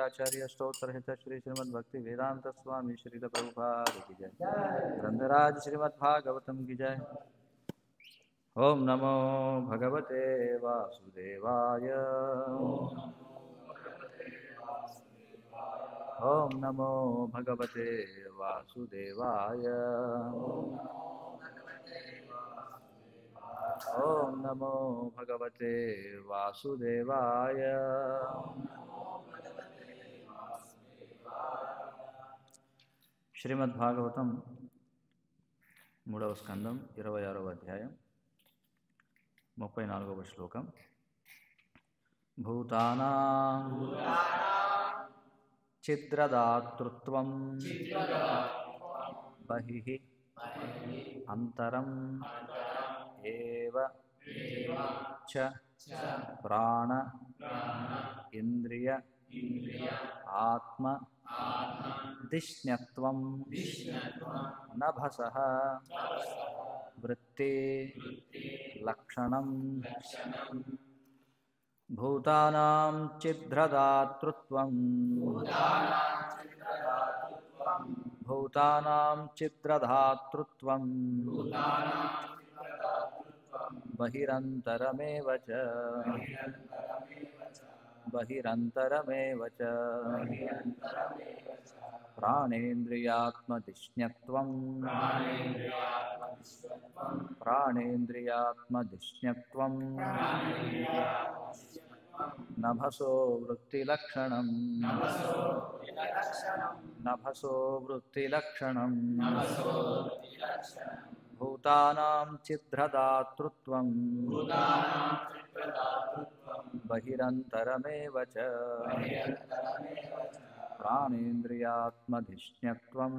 आचार्य स्तोत्र हित श्री श्रीमद् भक्ति वेदांत स्वामी श्रील प्रभुपाद की जय। ग्रंथराज श्रीमद् भागवतम की जय। ओम नमो भगवते वासुदेवाय। ओम नमो भगवते वासुदेवाय। ओम नमो भगवते वासुदेवाय। శ్రీమద్భాగవతం 3వ స్కందం 26వ అధ్యాయం 34వ శ్లోకం. భూతానాం ఛిద్రదాతృత్వం బహిః అంతరం ఏవ చ ప్రాణ ఇంద్రియ ఆత్మ దిష్ణ్యత్వం నభసః వృత్తి లక్షణం. భూతానాం ఛిద్రదాతృత్వం భూతానాం ఛిద్రదాతృత్వం బహిరంతరమేవ చ బహిరంతరమేవ చ ప్రాణేంద్రియాత్మదిష్ణ్యత్వం ప్రాణేంద్రియాత్మదిష్ణ్యత్వం నభసో వృత్తిలక్షణం నభసో వృత్తిలక్షణం. భూతానాం ఛిద్రదాతృత్వం బహిరంతరమేవ చ ప్రాణేంద్రియాత్మదిష్ణ్యత్వం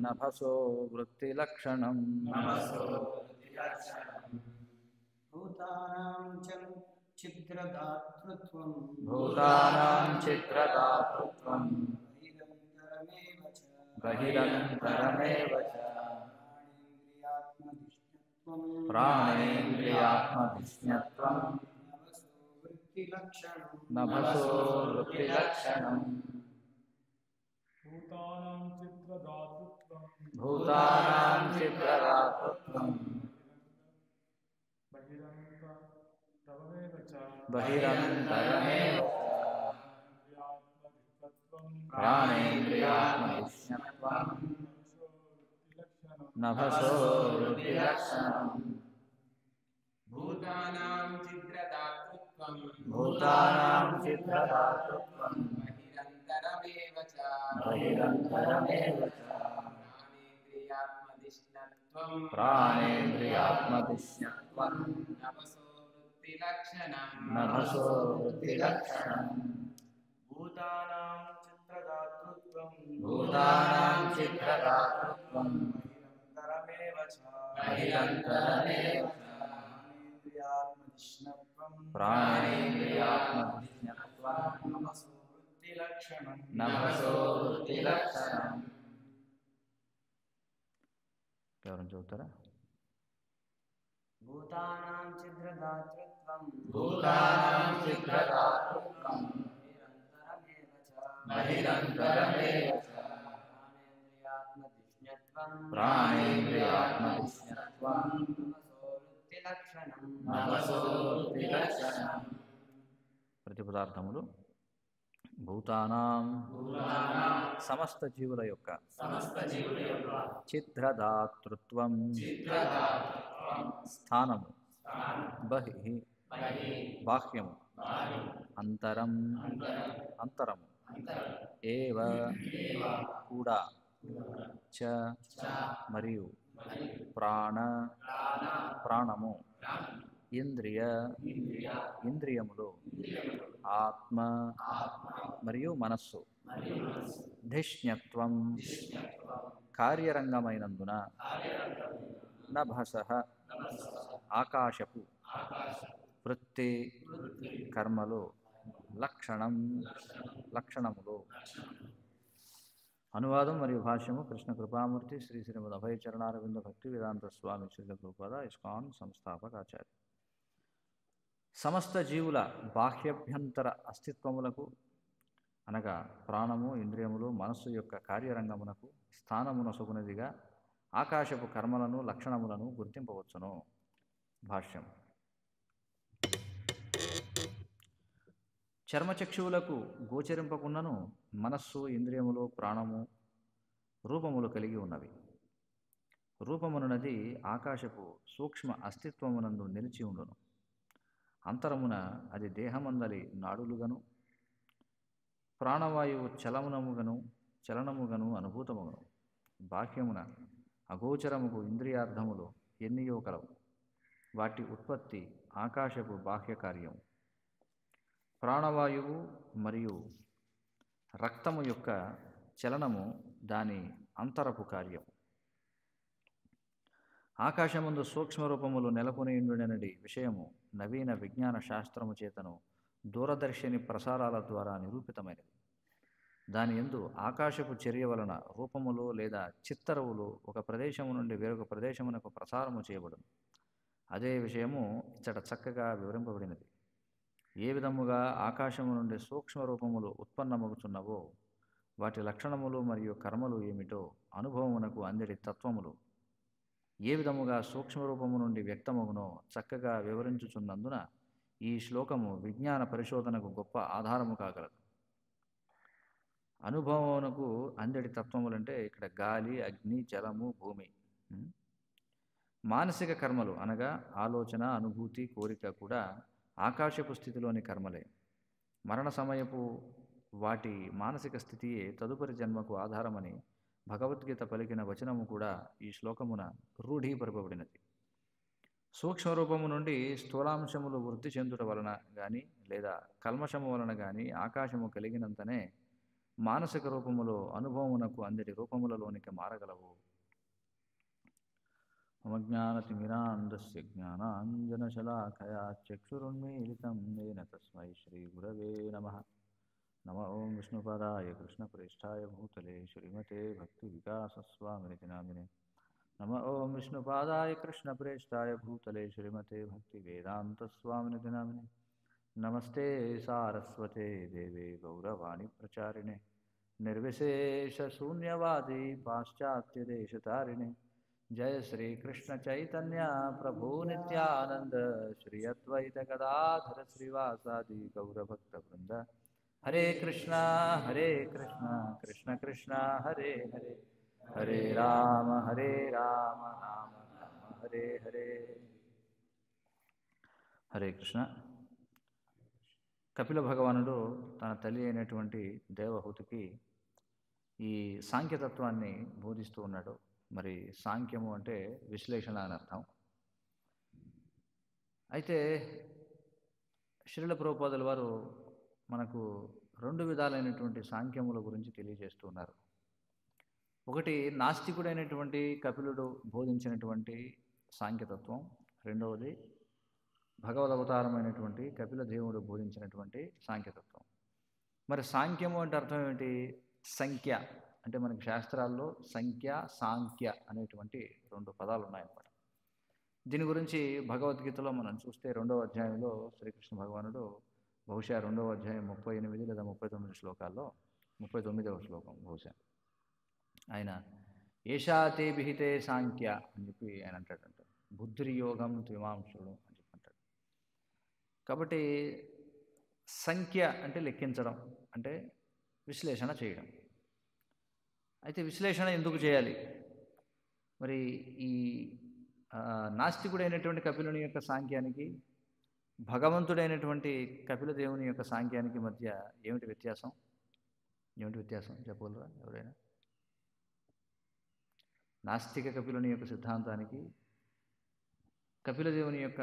నభసో వృత్తిలక్షణం. భూతానాం ఛిద్రదాతృత్వం బహిరంతరమేవ చ ప్రాణేంద్రియాత్మదిష్ణ్యత్వం నభసో వృత్తిలక్షణం. భూతానాం ఛిద్రదాతృత్వం బహిరంతరమేవ ప్రాణేంద్రియాత్మదిష్ణ్యత్వం నభసో వృత్తిలక్షణం. భూతానాం ఛిద్రదాతృత్వం బహిరంతరమేవ చ ప్రాణేంద్రియాత్మదిష్ణ్యత్వం నభసో వృత్తిలక్షణం. భూతానాం ఛిద్రదాతృత్వం బహిరంతరమేవ బహిరంతరమేవ చ ప్రాణేంద్రియాత్మధిష్ణత్వం నభసో వృత్తిలక్షణం. ఎవరైనా చదువుతారా? భూతానాం ఛిద్రదాతృత్వం బహిరంతరమేవ చ ప్రాణేంద్రియాత్మధిష్ణత్వం నభసో వృత్తిలక్షణం. ప్రతిపదార్థములు భూతానాం సమస్త జీవుల యొక్క ఛిద్రదాతృత్వం స్థానము, బహిః బాహ్యము, అంతరం అంతరము, ఏవ కూడా, చ మరియు, ప్రాణము, ఇంద్రియ ఇంద్రియములు, ఆత్మ మరియు మనస్సు, ధిష్ణ్యత్వం కార్యరంగమైనందున, నభసః ఆకాశపు, వృత్తి కర్మలు, లక్షణములు. అనువాదం మరియు భాష్యము కృష్ణ కృపామూర్తి శ్రీ శ్రీమద్ అభయ చరణారవింద భక్తి వేదాంత స్వామి శ్రీల ప్రభుపాద ఇస్కాన్ సంస్థాపకాచార్య. సమస్త జీవుల బాహ్యభ్యంతర అస్తిత్వములకు అనగా ప్రాణము, ఇంద్రియములు, మనస్సు యొక్క కార్యరంగమునకు స్థానమునొసగునదిగా ఆకాశపు కర్మలను, లక్షణములను గుర్తింపవచ్చును. భాష్యం. చర్మచక్షువులకు గోచరింపకున్నను మనస్సు, ఇంద్రియములు, ప్రాణము రూపములు కలిగి ఉన్నవి. రూపమునున్నది ఆకాశపు సూక్ష్మ అస్తిత్వమునందు నిలిచి ఉండును. అంతరమున అది దేహమందలి నాడులుగను, ప్రాణవాయువు చలనముగను అనుభూతముగను. బాహ్యమున అగోచరముకు ఇంద్రియార్థములు ఎన్నియో కలవు. వాటి ఉత్పత్తి ఆకాశపు బాహ్య కార్యము. ప్రాణవాయువు మరియు రక్తము యొక్క చలనము దాని అంతరపు కార్యము. ఆకాశమందు సూక్ష్మరూపములు నెలకొనియుండునడి విషయము నవీన విజ్ఞాన శాస్త్రము చేతను దూరదర్శిని ప్రసారాల ద్వారా నిరూపితమైనది. దాని యందు ఆకాశపు చర్య వలన రూపములు లేదా చిత్తరువులు ఒక ప్రదేశము నుండి వేరొక ప్రదేశమునకు ప్రసారము చేయబడును. అదే విషయము ఇచ్చట చక్కగా వివరింపబడినది. ఏ విధముగా ఆకాశము నుండి సూక్ష్మ రూపములు ఉత్పన్నమగుచున్నవో వాటి లక్షణములు మరియు కర్మలు ఏమిటో అనుభవమునకు అందడి తత్వములు ఏ విధముగా సూక్ష్మరూపము నుండి వ్యక్తమగునో చక్కగా వివరించుచున్నందున ఈ శ్లోకము విజ్ఞాన పరిశోధనకు గొప్ప ఆధారము కాగలదు. అనుభవమునకు అందడి తత్వములంటే ఇక్కడ గాలి, అగ్ని, జలము, భూమి. మానసిక కర్మలు అనగా ఆలోచన, అనుభూతి, కోరిక కూడా ఆకాశపు స్థితిలోని కర్మలే. మరణ సమయపు వాటి మానసిక స్థితియే తదుపరి జన్మకు ఆధారమని భగవద్గీత పలికిన వచనము కూడా ఈ శ్లోకమున రూఢీపరపబడినది. సూక్ష్మరూపము నుండి స్థూలాంశములు వృద్ధి చెందుట వలన గాని లేదా కల్మషము వలన గాని ఆకాశము కలిగినంతనే మానసిక రూపములో అనుభవమునకు అందరి రూపములలోనికి మారగలవు. మమజ్ఞానతిమిరాంధస్య జ్ఞానాంజనశలాకయా చక్షురున్మీలితం येन తస్మై శ్రీగురవే నమః. నమ ఓం విష్ణుపదాయ కృష్ణప్రేష్ఠాయ భూతలే శ్రీమతే భక్తివికాసస్వామినితి నామినే. నమ ఓం విష్ణుపాదాయ కృష్ణప్రేష్ఠాయ భూతలే శ్రీమతే భక్తివేదాంతస్వామినితి నామినే. నమస్తే సారస్వతే దేవే గౌరవాణి ప్రచారిణే నిర్విశేషశూన్యవాది పాశ్చాత్యదేశతారిణే. జయ శ్రీ కృష్ణ చైతన్య ప్రభు నిత్యానంద శ్రీ అద్వైత గదాధర శ్రీవాసాది గౌరభక్త వృంద. హరే కృష్ణ కృష్ణ కృష్ణ హరే హరే, హరే రామ రామ రామ హరే హరే. హరే కృష్ణ. కపిల భగవానుడు తన తల్లి అయినటువంటి దేవహూతికి ఈ సాంఖ్యతత్వాన్ని బోధిస్తూ ఉన్నాడు. మరి సాంఖ్యము అంటే విశ్లేషణ అని అర్థం. అయితే శ్రీల ప్రభుపాదుల వారు మనకు రెండు విధాలైనటువంటి సాంఖ్యముల గురించి తెలియజేస్తూ ఉన్నారు. ఒకటి నాస్తికుడైనటువంటి కపిలుడు బోధించినటువంటి సాంఖ్యతత్వం, రెండవది భగవద్ అవతారమైనటువంటి కపిల దేవుడు బోధించినటువంటి సాంఖ్యతత్వం. మరి సాంఖ్యము అంటే అర్థం ఏమిటి? సంఖ్య అంటే మనకి శాస్త్రాల్లో సంఖ్య, సాంఖ్య అనేటువంటి 2 పదాలు ఉన్నాయన్నమాట. దీని గురించి భగవద్గీతలో మనం చూస్తే 2వ అధ్యాయంలో శ్రీకృష్ణ భగవానుడు బహుశా 2వ అధ్యాయం 38 లేదా 39 శ్లోకాల్లో 39వ శ్లోకం బహుశా ఆయన ఏషాతే విహితే సాంఖ్య అని చెప్పి ఆయన అంటాడంట. బుద్ధిర్యోగం త్విమాంశుడు అని చెప్పి అంటాడు. కాబట్టి సంఖ్య అంటే లెక్కించడం, అంటే విశ్లేషణ చేయడం. అయితే విశ్లేషణ ఎందుకు చేయాలి? మరి ఈ నాస్తికుడైనటువంటి కపిలుని యొక్క సాంఖ్యానికి, భగవంతుడైనటువంటి కపిల దేవుని యొక్క సాంఖ్యానికి మధ్య ఏమిటి వ్యత్యాసం? చెప్పగలరా ఎవరైనా? నాస్తిక కపిలుని యొక్క సిద్ధాంతానికి, కపిల దేవుని యొక్క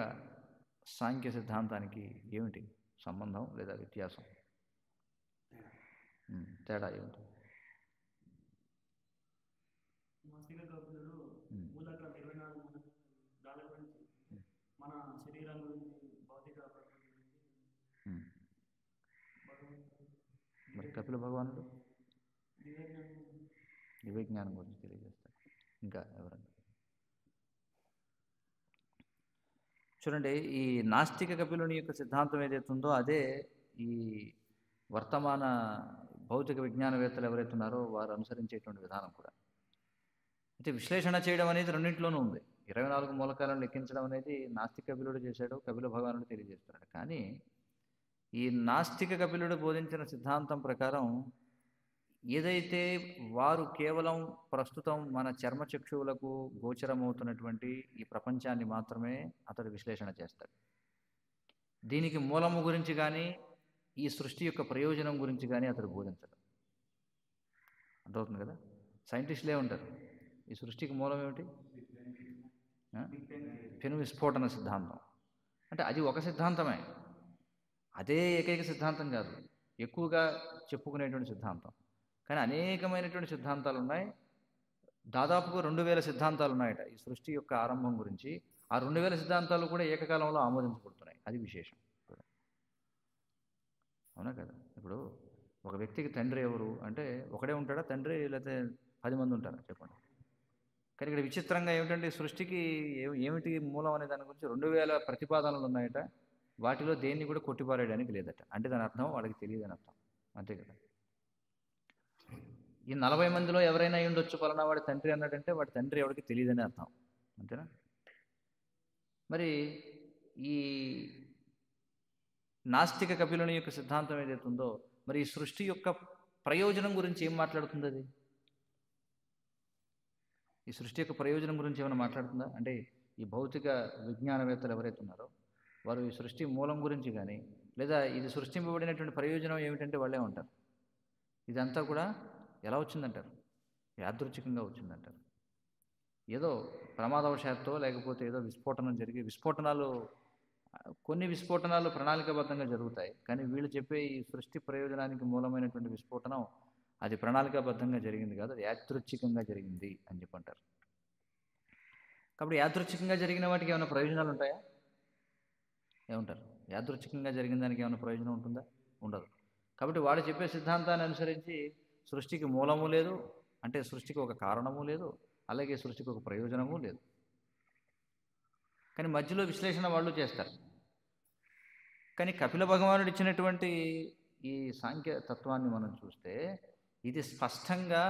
సాంఖ్య సిద్ధాంతానికి ఏమిటి సంబంధం లేదా వ్యత్యాసం? తేడా ఏమిటి? నాస్తిక కపిలుడు మూలక 24 దాని గురించి, మన శరీరం గురించి, భౌతిక ప్రకృతి గురించి, మరి కపిల భగవానుడు దివ్యజ్ఞానం గురించి తెలియజేస్తాడు. ఇంకా ఎవరన్నా చూడండి, ఈ నాస్తిక కపిలుని యొక్క సిద్ధాంతం ఏదైతే ఉందో అదే ఈ వర్తమాన భౌతిక విజ్ఞానవేత్తలు ఎవరైతే ఉన్నారో వారు అనుసరించేటువంటి విధానం కూడా. అయితే విశ్లేషణ చేయడం అనేది రెండింటిలోనూ ఉంది. 24 మూలకాలను లెక్కించడం అనేది నాస్తిక కపిలుడు చేశాడు, కపిల భగవానుడు తెలియజేస్తున్నాడు. కానీ ఈ నాస్తిక కపిలుడు బోధించిన సిద్ధాంతం ప్రకారం ఏదైతే వారు కేవలం ప్రస్తుతం మన చర్మచక్షువులకు గోచరమవుతున్నటువంటి ఈ ప్రపంచాన్ని మాత్రమే అతడు విశ్లేషణ చేస్తాడు. దీనికి మూలము గురించి కానీ, ఈ సృష్టి యొక్క ప్రయోజనం గురించి కానీ అతడు బోధించడు. అర్థమవుతుంది కదా? సైంటిస్టులే ఉంటారు. ఈ సృష్టికి మూలం ఏమిటి? పెను విస్ఫోటన సిద్ధాంతం. అంటే అది ఒక సిద్ధాంతమే, అదే ఏకైక సిద్ధాంతం కాదు, ఎక్కువగా చెప్పుకునేటువంటి సిద్ధాంతం. కానీ అనేకమైనటువంటి సిద్ధాంతాలు ఉన్నాయి. దాదాపుగా 2000 సిద్ధాంతాలు ఉన్నాయట ఈ సృష్టి యొక్క ఆరంభం గురించి. ఆ 2000 సిద్ధాంతాలు కూడా ఏకకాలంలో ఆమోదించబడుతున్నాయి. అది విశేషం. అవునా కదా? ఇప్పుడు ఒక వ్యక్తికి తండ్రి ఎవరు అంటే ఒకడే ఉంటాడా తండ్రి, లేకపోతే 10 మంది ఉంటారా చెప్పండి? కానీ ఇక్కడ విచిత్రంగా ఏమిటంటే సృష్టికి ఏమిటి మూలం అనే దాని గురించి 2000 ప్రతిపాదనలు ఉన్నాయట. వాటిలో దేన్ని కూడా కొట్టిపారేయడానికి లేదట. అంటే దాని అర్థం వాళ్ళకి తెలియదని అర్థం. అంతే కదా? ఈ 40 మందిలో ఎవరైనా అయి ఉండొచ్చు పలానా వాడి తండ్రి అన్నాడంటే వాడి తండ్రి ఎవరికి తెలియదని అర్థం. అంతేనా? మరి ఈ నాస్తిక కపిలుని యొక్క సిద్ధాంతం ఏదైతే ఉందో, మరి ఈ సృష్టి యొక్క ప్రయోజనం గురించి ఏం మాట్లాడుతుంది? అది ఈ సృష్టి యొక్క ప్రయోజనం గురించి ఏమైనా మాట్లాడుతుందా? అంటే ఈ భౌతిక విజ్ఞానవేత్తలు ఎవరైతే ఉన్నారో వారు ఈ సృష్టి మూలం గురించి కానీ, లేదా ఇది సృష్టింపబడినటువంటి ప్రయోజనం ఏమిటంటే వాళ్ళే ఉంటారు. ఇదంతా కూడా ఎలా వచ్చిందంటారు? యాదృచ్ఛికంగా వచ్చిందంటారు. ఏదో ప్రమాదవశాత్తు లేకపోతే ఏదో విస్ఫోటనం జరిగి, కొన్ని విస్ఫోటనాలు ప్రణాళికాబద్ధంగా జరుగుతాయి. కానీ వీళ్ళు చెప్పే ఈ సృష్టి ప్రయోజనానికి మూలమైనటువంటి విస్ఫోటనం అది ప్రణాళికాబద్ధంగా జరిగింది కాదు, అది యాదృచ్ఛికంగా జరిగింది అని చెప్పంటారు. కాబట్టి యాదృచ్ఛికంగా జరిగిన వాటికి ఏమైనా ప్రయోజనాలు ఉంటాయా? ఏమంటారు? యాదృచ్ఛికంగా జరిగిన దానికి ఏమైనా ప్రయోజనం ఉంటుందా? ఉండదు. కాబట్టి వాడు చెప్పే సిద్ధాంతాన్ని అనుసరించి సృష్టికి మూలము లేదు, అంటే సృష్టికి ఒక కారణము లేదు, అలాగే సృష్టికి ఒక ప్రయోజనము లేదు. కానీ మధ్యలో విశ్లేషణ వాళ్ళు చేస్తారు. కానీ కపిల భగవానుడు ఇచ్చినటువంటి ఈ సాంఖ్య తత్వాన్ని మనం చూస్తే ఇది స్పష్టంగా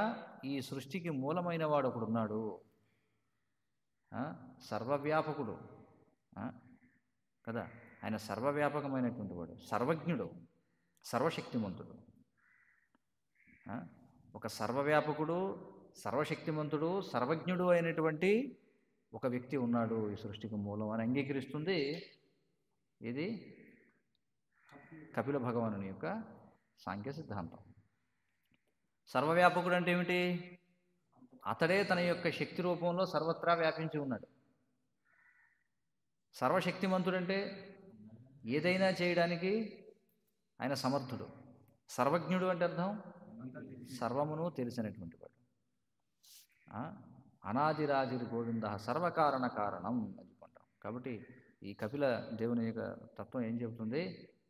ఈ సృష్టికి మూలమైన వాడు ఒకడు ఉన్నాడు, సర్వవ్యాపకుడు కదా. ఆయన సర్వవ్యాపకమైనటువంటి వాడు, సర్వజ్ఞుడు, సర్వశక్తిమంతుడు. ఒక సర్వవ్యాపకుడు, సర్వశక్తిమంతుడు, సర్వజ్ఞుడు అయినటువంటి ఒక వ్యక్తి ఉన్నాడు ఈ సృష్టికి మూలం అని అంగీకరిస్తుంది ఇది కపిల భగవానుని యొక్క సాంఖ్య సిద్ధాంతం. సర్వవ్యాపకుడు అంటే ఏమిటి? అతడే తన యొక్క శక్తి రూపంలో సర్వత్రా వ్యాపించి ఉన్నాడు. సర్వశక్తిమంతుడంటే ఏదైనా చేయడానికి ఆయన సమర్థుడు. సర్వజ్ఞుడు అంటే అర్థం సర్వమును తెలిసినటువంటి వాడు. అనాదిరాజిరి గోవింద సర్వకారణ కారణం అని చెప్పుకుంటాం. కాబట్టి ఈ కపిల దేవుని యొక్క తత్వం ఏం చెబుతుంది?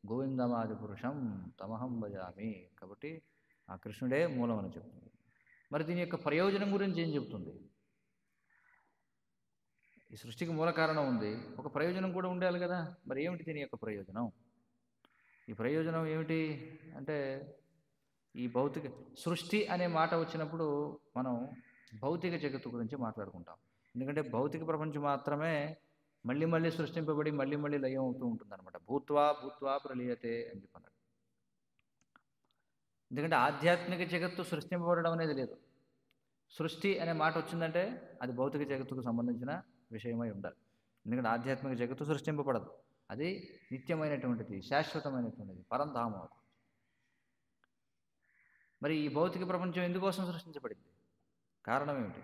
గోవిందమాది పురుషం తమహం భజామి. కాబట్టి ఆ కృష్ణుడే మూలం అని చెప్తుంది. మరి దీని యొక్క ప్రయోజనం గురించి ఏం చెప్తుంది? ఈ సృష్టికి మూల కారణం ఉంది, ఒక ప్రయోజనం కూడా ఉండాలి కదా. మరి ఏమిటి దీని యొక్క ప్రయోజనం? ఈ ప్రయోజనం ఏమిటి అంటే, ఈ భౌతిక సృష్టి అనే మాట వచ్చినప్పుడు మనం భౌతిక జగత్తు గురించి మాట్లాడుకుంటాం. ఎందుకంటే భౌతిక ప్రపంచం మాత్రమే మళ్ళీ మళ్ళీ సృష్టింపబడి మళ్ళీ మళ్ళీ లయం అవుతూ ఉంటుంది అనమాట. భూత్వా భూత్వా ప్రలీయతే అని చెప్పన్నాడు. ఎందుకంటే ఆధ్యాత్మిక జగత్తు సృష్టింపబడడం అనేది లేదు. సృష్టి అనే మాట వచ్చిందంటే అది భౌతిక జగత్తుకు సంబంధించిన విషయమై ఉండాలి. ఎందుకంటే ఆధ్యాత్మిక జగత్తు సృష్టింపబడదు, అది నిత్యమైనటువంటిది, శాశ్వతమైనటువంటిది, పరంధామం. మరి ఈ భౌతిక ప్రపంచం ఎందుకోసం సృష్టించబడింది? కారణం ఏమిటి?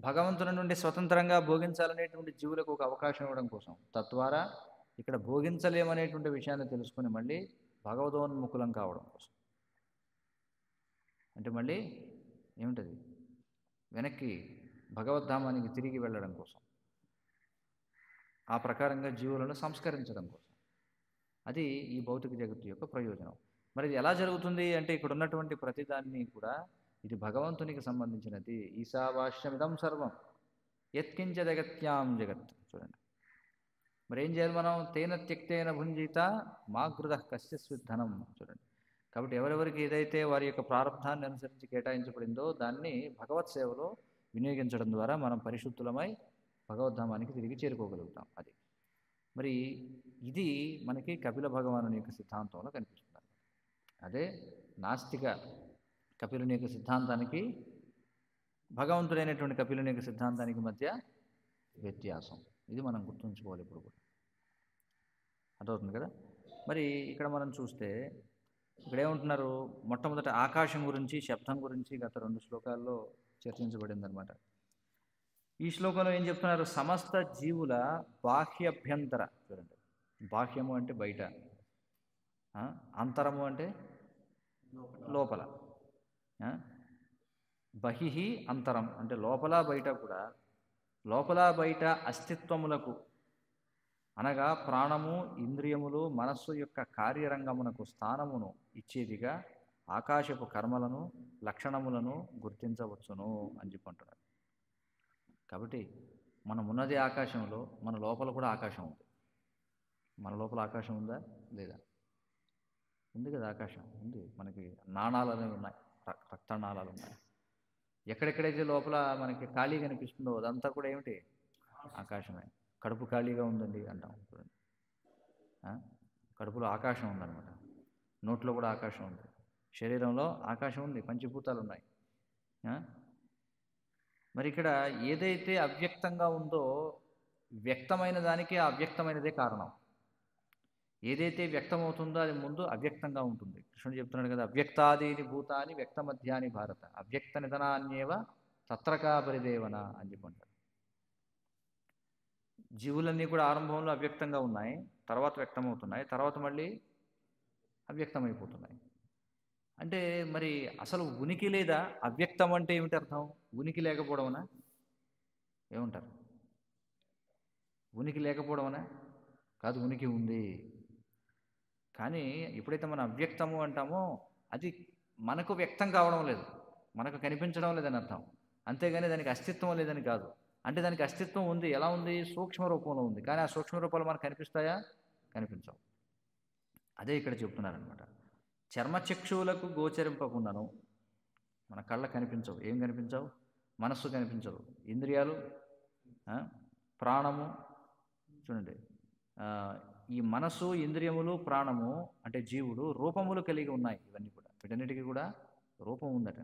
భగవంతుని నుండి స్వతంత్రంగా భోగించాలనేటువంటి జీవులకు ఒక అవకాశం ఇవ్వడం కోసం, తద్వారా ఇక్కడ భోగించలేమనేటువంటి విషయాన్ని తెలుసుకుని మళ్ళీ భగవదోన్ముఖులం కావడం కోసం. అంటే మళ్ళీ ఏమిటది? వెనక్కి భగవద్ధామానికి తిరిగి వెళ్ళడం కోసం, ఆ ప్రకారంగా జీవులను సంస్కరించడం కోసం. అది ఈ భౌతిక జగత్తు యొక్క ప్రయోజనం. మరి ఇది ఎలా జరుగుతుంది అంటే, ఇక్కడ ఉన్నటువంటి ప్రతిదాన్ని కూడా ఇది భగవంతునికి సంబంధించినది. ఈశావాస్యమిదం సర్వం యత్కించ జగత్యాం జగత్. చూడండి, మరి ఏం చేయాలి మనం? తేన త్యక్తేన భుంజిత మాగృత కశ్యస్విద్ధనం. చూడండి, కాబట్టి ఎవరెవరికి ఏదైతే వారి యొక్క ప్రారంభాన్ని అనుసరించి కేటాయించబడిందో దాన్ని భగవత్ సేవలో వినియోగించడం ద్వారా మనం పరిశుద్ధులమై భగవద్ధామానికి తిరిగి చేరుకోగలుగుతాం. అది మరి ఇది మనకి కపిల భగవానుని యొక్క సిద్ధాంతంలో కనిపిస్తుంది. అదే నాస్తిక కపిలుని యొక్క సిద్ధాంతానికి భగవంతుడైనటువంటి కపిలుని యొక్క సిద్ధాంతానికి మధ్య వ్యత్యాసం. ఇది మనం గుర్తుంచుకోవాలి ఇప్పుడు కూడా. అర్థమవుతుంది కదా. మరి ఇక్కడ మనం చూస్తే ఇక్కడ ఏమంటున్నారు? మొట్టమొదట ఆకాశం గురించి, శబ్దం గురించి గత 2 శ్లోకాల్లో చర్చించబడిందనమాట. ఈ శ్లోకంలో ఏం చెప్తున్నారు? సమస్త జీవుల బాహ్యభ్యంతర. చూడండి, బాహ్యము అంటే బయట, అంతరము అంటే లోపల, బహిహి అంతరం అంటే లోపల బయట కూడా, లోపల బయట అస్తిత్వములకు అనగా ప్రాణము, ఇంద్రియములు, మనస్సు యొక్క కార్యరంగమునకు స్థానమును ఇచ్చేదిగా ఆకాశపు కర్మలను, లక్షణములను గుర్తించవచ్చును అని చెప్పంటున్నారు. కాబట్టి మనం ఉన్నది ఆకాశంలో, మన లోపల కూడా ఆకాశం ఉంది. మన లోపల ఆకాశం ఉందా లేదా? ఉంది కదా, ఆకాశం ఉంది. మనకి నాణాలు అనేవి ఉన్నాయి, రక్తనాళాలు ఉన్నాయి. ఎక్కడెక్కడైతే లోపల మనకి ఖాళీ కనిపిస్తుందో అదంతా కూడా ఏమిటి? ఆకాశమే. కడుపు ఖాళీగా ఉందండి అంటాం. చూడండి, కడుపులో ఆకాశం ఉందన్నమాట. నోట్లో కూడా ఆకాశం ఉంది, శరీరంలో ఆకాశం ఉంది, పంచభూతాలు ఉన్నాయి. మరి ఇక్కడ ఏదైతే అవ్యక్తంగా ఉందో వ్యక్తమైన దానికి అవ్యక్తమైనదే కారణం. ఏదైతే వ్యక్తమవుతుందో అది ముందు అవ్యక్తంగా ఉంటుంది. కృష్ణుడు చెప్తున్నాడు కదా, అవ్యక్తాదీని భూతాని వ్యక్తమధ్యాని భారత అవ్యక్త నిధనాన్యేవ తత్రకా పరిదేవన అని చెప్పంటారు. జీవులన్నీ కూడా ఆరంభంలో అవ్యక్తంగా ఉన్నాయి, తర్వాత వ్యక్తమవుతున్నాయి, తర్వాత మళ్ళీ అవ్యక్తమైపోతున్నాయి. అంటే మరి అసలు ఉనికి లేదా? అవ్యక్తం అంటే ఏమిటి అర్థం? ఉనికి లేకపోవడమనా? ఏమంటారు? ఉనికి లేకపోవడమనా? కాదు, ఉనికి ఉంది. కానీ ఎప్పుడైతే మనం అవ్యక్తము అంటామో అది మనకు వ్యక్తం కావడం లేదు, మనకు కనిపించడం లేదని అర్థం. అంతేగాని దానికి అస్తిత్వం లేదని కాదు. అంటే దానికి అస్తిత్వం ఉంది. ఎలా ఉంది? సూక్ష్మ రూపంలో ఉంది. కానీ ఆ సూక్ష్మ రూపాలు మనకు కనిపిస్తాయా? కనిపించవు. అదే ఇక్కడ చెప్తున్నారనమాట. చర్మచక్షువులకు గోచరింపకుండాను, మన కళ్ళకు కనిపించవు. ఏం కనిపించవు? మనస్సు కనిపించదు, ఇంద్రియాలు, ప్రాణము. చూడండి, ఈ మనస్సు, ఇంద్రియములు, ప్రాణము అంటే జీవుడు రూపములు కలిగి ఉన్నాయి. ఇవన్నీ కూడా, వీటన్నిటికీ కూడా రూపం ఉందట.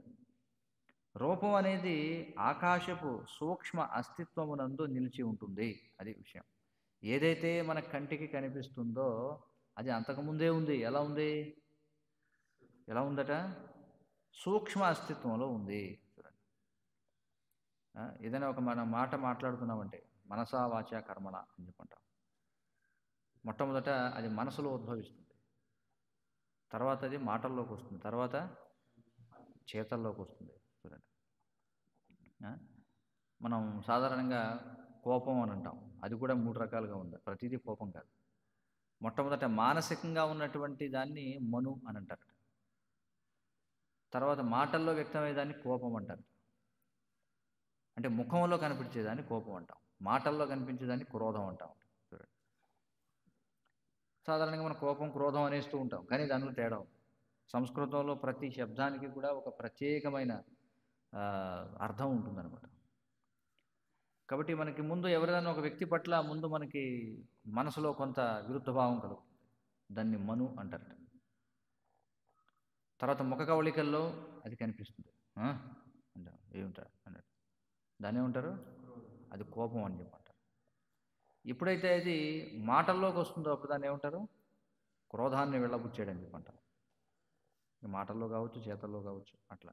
రూపం అనేది ఆకాశపు సూక్ష్మ అస్తిత్వమునందు నిలిచి ఉంటుంది. అది విషయం. ఏదైతే మన కంటికి కనిపిస్తుందో అది అంతకుముందే ఉంది. ఎలా ఉంది? ఎలా ఉందట? సూక్ష్మ అస్తిత్వంలో ఉంది. చూడండి, ఏదైనా ఒక మన మాట మాట్లాడుతున్నామంటే మనసా వాచా కర్మణ అని చెప్పుకుంటాం. మొట్టమొదట అది మనసులో ఉద్భవిస్తుంది, తర్వాత అది మాటల్లోకి వస్తుంది, తర్వాత చేతల్లోకి వస్తుంది. చూడండి, మనం సాధారణంగా కోపం అని అంటాం. అది కూడా 3 రకాలుగా ఉంది. ప్రతిదీ కోపం కాదు. మొట్టమొదట మానసికంగా ఉన్నటువంటి దాన్ని మను అని అంటారు. తర్వాత మాటల్లో వ్యక్తమయ్యేదాన్ని కోపం అంటారు. అంటే ముఖంలో కనిపించేదాన్ని కోపం అంటాం. మాటల్లో కనిపించేదాన్ని క్రోధం అంటాం. చూడండి, సాధారణంగా మనం కోపం, క్రోధం అనేస్తూ ఉంటాం, కానీ దానిలో తేడా ఉంది. సంస్కృతంలో ప్రతి శబ్దానికి కూడా ఒక ప్రత్యేకమైన అర్థం ఉంటుందన్నమాట. కాబట్టి మనకి ముందు ఎవరైనా ఒక వ్యక్తి పట్ల ముందు మనకి మనసులో కొంత విరుద్ధ భావం కలుగుతుంది. దాన్ని మను అంటారు. తర్వాత ముఖ కవళికల్లో అది కనిపిస్తుంది. అంటారు, ఏముంటారు అన్నట్టు, దాన్ని ఏమంటారు? అది కోపం అని చెప్పంటారు. ఎప్పుడైతే అది మాటల్లోకి వస్తుందో అప్పుడు దాన్ని ఏమంటారు? క్రోధాన్ని వెళ్ళబుచ్చేయడని చెప్పంటారు. మాటల్లో కావచ్చు, చేతల్లో కావచ్చు, అట్లా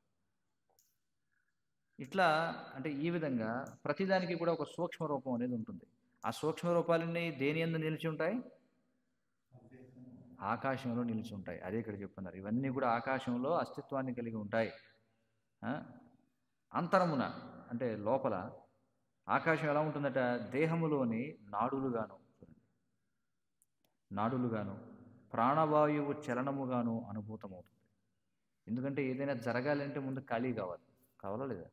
ఇట్లా. అంటే ఈ విధంగా ప్రతిదానికి కూడా ఒక సూక్ష్మ రూపం అనేది ఉంటుంది. ఆ సూక్ష్మ రూపాలన్నీ దేని యందు నిలిచి ఉంటాయి? ఆకాశంలో నిలిచి ఉంటాయి. అదే ఇక్కడ చెప్తున్నారు. ఇవన్నీ కూడా ఆకాశంలో అస్తిత్వాన్ని కలిగి ఉంటాయి. అంతరమున అంటే లోపల ఆకాశం ఎలా ఉంటుందట? దేహములోని నాడులుగాను ప్రాణవాయువు చలనముగాను అనుభూతమవుతుంది. ఎందుకంటే ఏదైనా జరగాలంటే ముందు ఖాళీ కావాలా లేదా?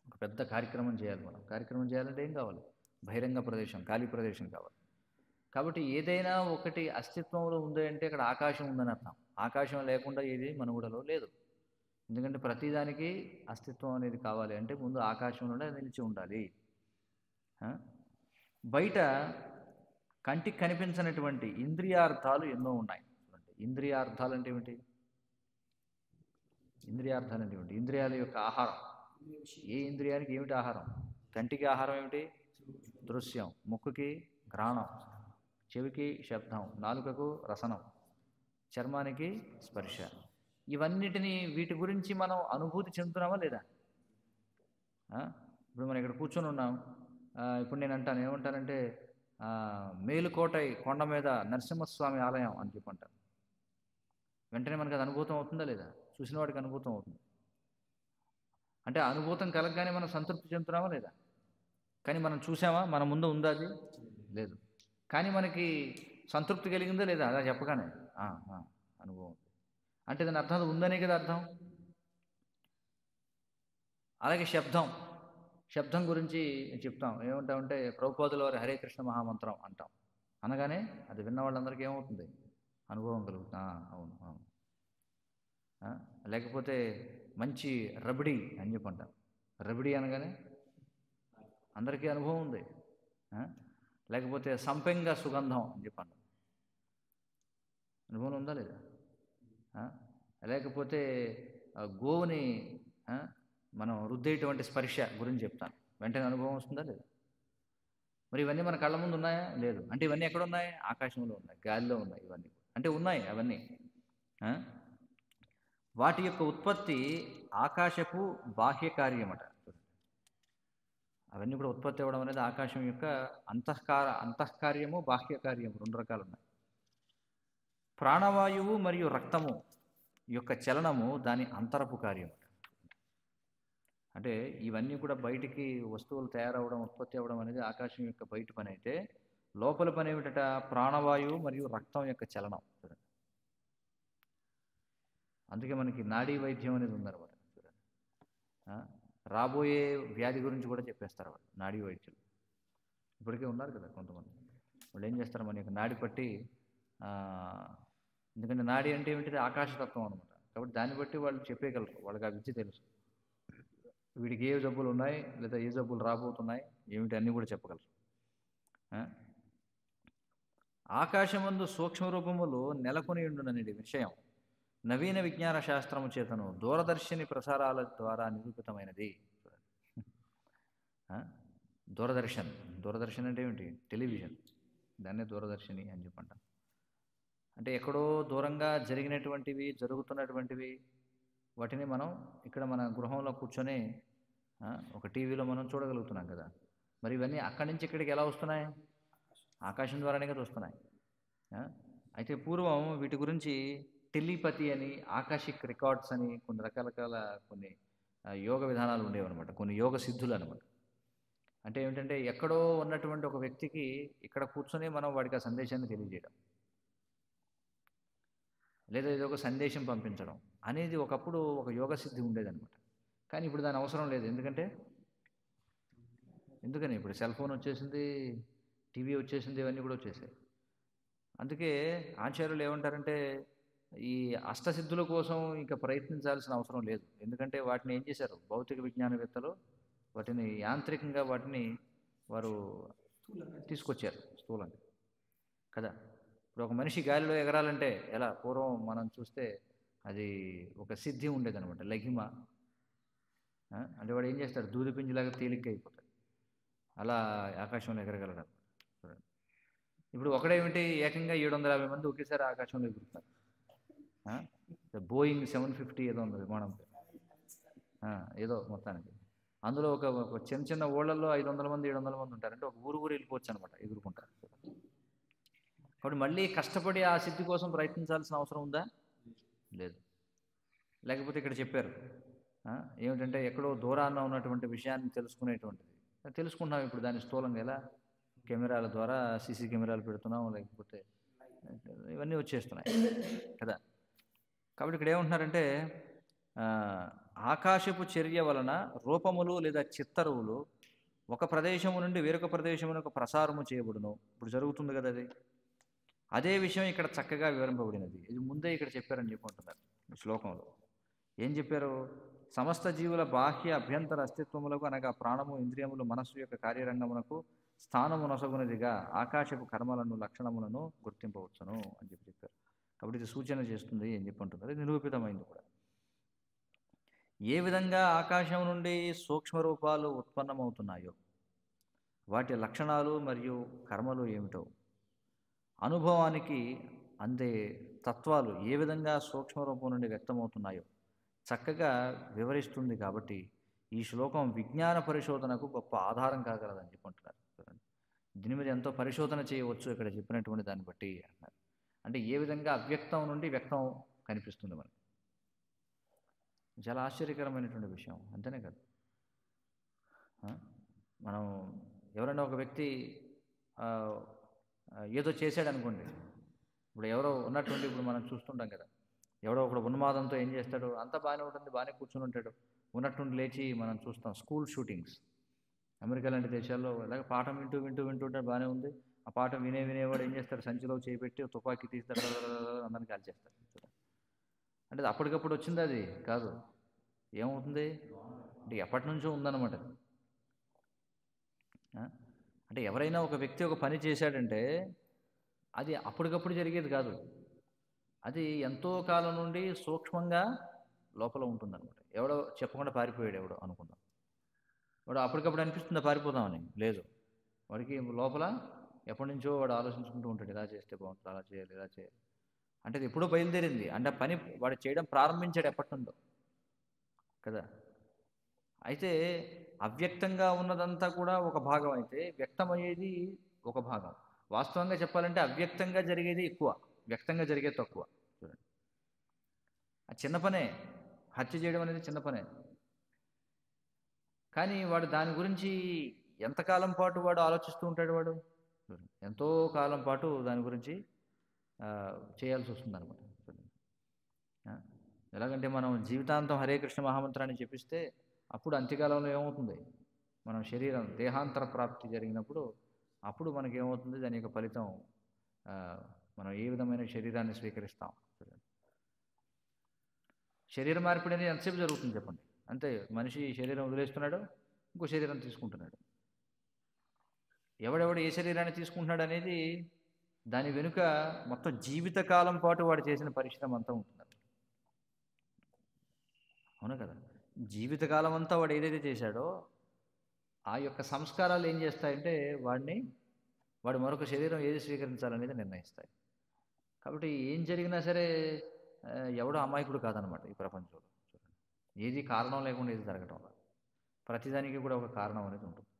ఒక పెద్ద కార్యక్రమం చేయాలి. మనం కార్యక్రమం చేయాలంటే ఏం కావాలి? బహిరంగ ప్రదేశం, ఖాళీ ప్రదేశం కావాలి. కాబట్టి ఏదైనా ఒకటి అస్తిత్వంలో ఉంది అంటే అక్కడ ఆకాశం ఉందని అర్థం. ఆకాశం లేకుండా ఏది మనుగడలో లేదు. ఎందుకంటే ప్రతిదానికి అస్తిత్వం అనేది కావాలి అంటే ముందు ఆకాశంలోనే నిలిచి ఉండాలి. బయట కంటికి కనిపించినటువంటి ఇంద్రియార్థాలు ఎన్నో ఉన్నాయి. ఇంద్రియార్థాలు అంటే ఏమిటి? ఇంద్రియాల యొక్క ఆహారం. ఏ ఇంద్రియానికి ఏమిటి ఆహారం? కంటికి ఆహారం ఏమిటి? దృశ్యం. ముక్కుకి ఘ్రాణం, చెవికి శబ్దం, నాలుకకు రసనం, చర్మానికి స్పర్శ. ఇవన్నిటినీ వీటి గురించి మనం అనుభూతి చెందుతున్నామా లేదా? ఇప్పుడు మనం ఇక్కడ కూర్చొని ఉన్నాం. ఇప్పుడు నేను అంటాను, ఏమంటానంటే మేలుకోటై కొండ మీద నరసింహస్వామి ఆలయం అని చెప్పంటారు. వెంటనే మనకు అది అనుభూతం అవుతుందా లేదా? చూసిన వాడికి అనుభూతం అవుతుంది. అంటే అనుభూతం కలగగానే మనం సంతృప్తి చెందుతున్నామా లేదా? కానీ మనం చూసామా? మన ముందు ఉందా? అది లేదు. కానీ మనకి సంతృప్తి కలిగిందా లేదా? అలా చెప్పగానే అనుభవం. అంటే దాని అర్థం ఉందనే కదా అర్థం. అలాగే శబ్దం గురించి చెప్తాం. ఏమంటామంటే ప్రభుపాదుల వారి హరే కృష్ణ మహామంత్రం అంటాం. అనగానే అది విన్న వాళ్ళందరికీ ఏమవుతుంది? అనుభవం కలుగుతుంది. అవును. లేకపోతే మంచి రబడి అని చెప్పంటాం. రబడి అనగానే అందరికీ అనుభవం ఉంది. లేకపోతే సంపెంగ సుగంధం అని చెప్పండి, అనుభవం ఉందా లేదా? లేకపోతే గోవుని మనం రుద్దేటువంటి స్పర్శ గురించి చెప్తాను, వెంటనే అనుభవం వస్తుందా లేదా? మరి ఇవన్నీ మన కళ్ళ ముందు ఉన్నాయా? లేదు. అంటే ఇవన్నీ ఎక్కడ ఉన్నాయి? ఆకాశంలో ఉన్నాయి, గాలిలో ఉన్నాయి. ఇవన్నీ అంటే ఉన్నాయి అవన్నీ. వాటి యొక్క ఉత్పత్తి ఆకాశపు బాహ్య కార్యమట. అవన్నీ కూడా ఉత్పత్తి అవ్వడం అనేది ఆకాశం యొక్క అంతఃకార్యము, బాహ్య కార్యము, 2 రకాలు ఉన్నాయి. ప్రాణవాయువు మరియు రక్తము యొక్క చలనము దాని అంతరపు కార్యము. అంటే ఇవన్నీ కూడా బయటికి వస్తువులు తయారవడం, ఉత్పత్తి అవ్వడం అనేది ఆకాశం యొక్క బయట పని అయితే, లోపల పని ఏమిటట? ప్రాణవాయువు మరియు రక్తం యొక్క చలనం. చూడండి, అందుకే మనకి నాడీ వైద్యం అనేది ఉందన్నమాట. చూడండి, రాబోయే వ్యాధి గురించి కూడా చెప్పేస్తారు వాళ్ళు, నాడీ వైద్యులు. ఇప్పటికే ఉన్నారు కదా కొంతమంది. వాళ్ళు ఏం చేస్తారు? మన యొక్క నాడి పట్టి, ఎందుకంటే నాడి అంటే ఏమిటిది? ఆకాశతత్వం అనమాట. కాబట్టి దాన్ని బట్టి వాళ్ళు చెప్పేయగలరు, వాళ్ళకి ఆ విద్య తెలుసు. వీడికి ఏ జబ్బులు ఉన్నాయి, లేదా ఏ జబ్బులు రాబోతున్నాయి, ఏమిటి అన్నీ కూడా చెప్పగలరు. ఆకాశమందు సూక్ష్మ రూపములు నెలకొని ఉండుననే విషయం నవీన విజ్ఞాన శాస్త్రము చేతను దూరదర్శిని ప్రసారాల ద్వారా నిరూపితమైనది. దూరదర్శన్ అంటే ఏమిటి? టెలివిజన్. దాన్నే దూరదర్శిని అని చెప్పంటాం. అంటే ఎక్కడో దూరంగా జరిగినటువంటివి, జరుగుతున్నటువంటివి, వాటిని మనం ఇక్కడ మన గృహంలో కూర్చొని ఒక టీవీలో మనం చూడగలుగుతున్నాం కదా. మరి ఇవన్నీ అక్కడి నుంచి ఇక్కడికి ఎలా వస్తున్నాయి? ఆకాశం ద్వారానే కదా వస్తున్నాయి. అయితే పూర్వం వీటి గురించి టెలిపతి అని, ఆకాశిక్ రికార్డ్స్ అని కొన్ని రకాల కొన్ని యోగ విధానాలు ఉండేవన్నమాట, కొన్ని యోగ సిద్ధులు అనమాట. అంటే ఏమిటంటే ఎక్కడో ఉన్నటువంటి ఒక వ్యక్తికి ఇక్కడ కూర్చొని మనం వాడికి ఆ సందేశాన్ని తెలియజేయడం, లేదా ఏదో ఒక సందేశం పంపించడం అనేది ఒకప్పుడు ఒక యోగ సిద్ధి ఉండేదన్నమాట. కానీ ఇప్పుడు దాని అవసరం లేదు. ఎందుకని ఇప్పుడు సెల్ ఫోన్ వచ్చేసింది, టీవీ వచ్చేసింది, ఇవన్నీ కూడా వచ్చేసాయి. అందుకే ఆచార్యులు ఏమంటారంటే ఈ అష్టసిద్ధుల కోసం ఇంకా ప్రయత్నించాల్సిన అవసరం లేదు. ఎందుకంటే వాటిని ఏం చేశారు భౌతిక విజ్ఞానవేత్తలు, వాటిని యాంత్రికంగా వారు తీసుకొచ్చారు స్థూలంగా కదా. ఇప్పుడు ఒక మనిషి గాలిలో ఎగరాలంటే ఎలా, పూర్వం మనం చూస్తే అది ఒక సిద్ధి ఉండేదన్నమాట, లఘిమ. అంటే వాడు ఏం చేస్తాడు, దూది పింజిలాగా తేలిగ్గా అయిపోతాడు, అలా ఆకాశంలో ఎగరగలడు. చూడండి, ఇప్పుడు ఒకడేమిటి ఏకంగా 750 మంది ఒకేసారి ఆకాశంలో ఎగురుతున్నారు. బోయింగ్ 750 ఏదో ఉంది విమానం, ఏదో మొత్తానికి. అందులో ఒక చిన్న చిన్న ఊళ్ళల్లో 500 మంది 700 మంది ఉంటారు. అంటే ఒక ఊరు వెళ్ళిపోవచ్చు అనమాట, ఎగురుకుంటారు. కాబట్టి మళ్ళీ కష్టపడి ఆ సిద్ధి కోసం ప్రయత్నించాల్సిన అవసరం ఉందా? లేదు. లేకపోతే ఇక్కడ చెప్పారు ఏమిటంటే ఎక్కడో దూరాన్న ఉన్నటువంటి విషయాన్ని తెలుసుకునేటువంటిది తెలుసుకుంటున్నాం ఇప్పుడు దాన్ని స్థూలంగా ఎలా, కెమెరాల ద్వారా సీసీ కెమెరాలు పెడుతున్నాం, లేకపోతే ఇవన్నీ వచ్చేస్తున్నాయి కదా. కాబట్టి ఇక్కడ ఏమంటున్నారంటే ఆకాశపు చర్య వలన రూపములు లేదా చిత్తరువులు ఒక ప్రదేశము నుండి వేరొక ప్రదేశమునకు ప్రసారము చేయబడును. ఇప్పుడు జరుగుతుంది కదా అది. అదే విషయం ఇక్కడ చక్కగా వివరింపబడినది. ఇది ముందే ఇక్కడ చెప్పారని చెప్పుకుంటున్నారు ఈ శ్లోకంలో. ఏం చెప్పారు? సమస్త జీవుల బాహ్య అభ్యంతర అస్తిత్వములకు అనగా ప్రాణము, ఇంద్రియములు, మనస్సు యొక్క కార్యరంగమునకు స్థానము నొసగునదిగా ఆకాశపు కర్మలను లక్షణములను గుర్తింపవచ్చును అని చెప్పారు. కాబట్టి ఇది సూచన చేస్తుంది అని చెప్పంటున్నారు. ఇది నిరూపితమైంది కూడా. ఏ విధంగా ఆకాశం నుండి సూక్ష్మ రూపాలు ఉత్పన్నమవుతున్నాయో వాటి లక్షణాలు మరియు కర్మలు ఏమిటో, అనుభవానికి అందే తత్వాలు ఏ విధంగా సూక్ష్మ రూపం నుండి వ్యక్తమవుతున్నాయో చక్కగా వివరిస్తుంది. కాబట్టి ఈ శ్లోకం విజ్ఞాన పరిశోధనకు గొప్ప ఆధారం కాగలదని చెప్పుకుంటున్నారు. దీని మీద ఎంతో పరిశోధన చేయవచ్చు ఇక్కడ చెప్పినటువంటి దాన్ని బట్టి అంటున్నారు. అంటే ఏ విధంగా అవ్యక్తం నుండి వ్యక్తం కనిపిస్తుంది మనకి. చాలా ఆశ్చర్యకరమైనటువంటి విషయం, అంతేనే కదా. మనం ఎవరైనా ఒక వ్యక్తి ఏదో చేశాడు అనుకోండి, ఇప్పుడు ఎవరో ఉన్నట్టుండి ఇప్పుడు మనం చూస్తుంటాం కదా, ఎవడో ఒకడు ఉన్మాదంతో ఏం చేస్తాడు, అంతా బాగానే ఉంటుంది, బాగానే కూర్చుని ఉంటాడు, ఉన్నట్టుండి లేచి మనం చూస్తాం స్కూల్ షూటింగ్స్. అమెరికా లాంటి దేశాల్లో అలాగే పాఠం వింటుంటే బాగానే ఉంది, ఆ పాఠం వినేవాడు ఏం చేస్తాడు, సంచిలో చేపెట్టి తుపాకీ తీస్తాడు, అందరిని కాల్చేస్తాడు. అంటే అప్పటికప్పుడు వచ్చింది అది కాదు, ఏమవుతుంది అంటే ఎప్పటి నుంచో ఉందన్నమాట. అంటే ఎవరైనా ఒక వ్యక్తి ఒక పని చేశాడంటే అది అప్పటికప్పుడు జరిగేది కాదు, అది ఎంతో కాలం నుండి సూక్ష్మంగా లోపల ఉంటుందన్నమాట. ఎవడో చెప్పకుండా పారిపోయాడు ఎవడో అనుకుందాం, వాడు అప్పటికప్పుడు అనిపిస్తుందా పారిపోదామని? లేదు, వాడికి లోపల ఎప్పటి నుంచో వాడు ఆలోచించుకుంటూ ఉంటాడు, ఇలా చేస్తే బాగుంటుంది, అలా చేయాలి, ఇలా చేయాలి. అంటే అది ఎప్పుడో బయలుదేరింది, అంటే ఆ పని వాడు చేయడం ప్రారంభించాడు ఎప్పటి నుండో కదా. అయితే అవ్యక్తంగా ఉన్నదంతా కూడా ఒక భాగం అయితే వ్యక్తమయ్యేది ఒక భాగం. వాస్తవంగా చెప్పాలంటే అవ్యక్తంగా జరిగేది ఎక్కువ, వ్యక్తంగా జరిగేది తక్కువ. చూడండి, ఆ చిన్న పనే, హత్య చేయడం అనేది చిన్న పనే, కానీ వాడు దాని గురించి ఎంతకాలం పాటు వాడు ఆలోచిస్తూ ఉంటాడు, వాడు ఎంతో కాలం పాటు దాని గురించి చేయాల్సి వస్తుంది అనమాట. ఎలాగంటే మనం జీవితాంతం హరే కృష్ణ మహామంత్రాన్ని చెప్పిస్తే అప్పుడు అంత్యకాలంలో ఏమవుతుంది, మనం శరీరం దేహాంతర ప్రాప్తి జరిగినప్పుడు అప్పుడు మనకి ఏమవుతుంది, దాని యొక్క ఫలితం మనం ఏ విధమైన శరీరాన్ని స్వీకరిస్తాం. శరీర మార్పిడి అనేది ఎంతసేపు జరుగుతుంది చెప్పండి? అంతే, మనిషి శరీరం వదిలేస్తున్నాడు, ఇంకో శరీరం తీసుకుంటున్నాడు. ఎవడెవడు ఏ శరీరాన్ని తీసుకుంటున్నాడు అనేది దాని వెనుక మొత్తం జీవితకాలం పాటు వాడు చేసిన పరిశ్రమ అంతా ఉంటుంది. అవును కదా, జీవితకాలం అంతా వాడు ఏదైతే చేశాడో ఆ యొక్క సంస్కారాలు ఏం చేస్తాయంటే వాడు మరొక శరీరం ఏది స్వీకరించాలనేది నిర్ణయిస్తాయి. కాబట్టి ఏం జరిగినా సరే ఎవడో అమాయకుడు కాదనమాట ఈ ప్రపంచంలో. ఏది కారణం లేకుండా ఏది జరగటం వల్ల ప్రతిదానికి కూడా ఒక కారణం అనేది ఉంటుంది,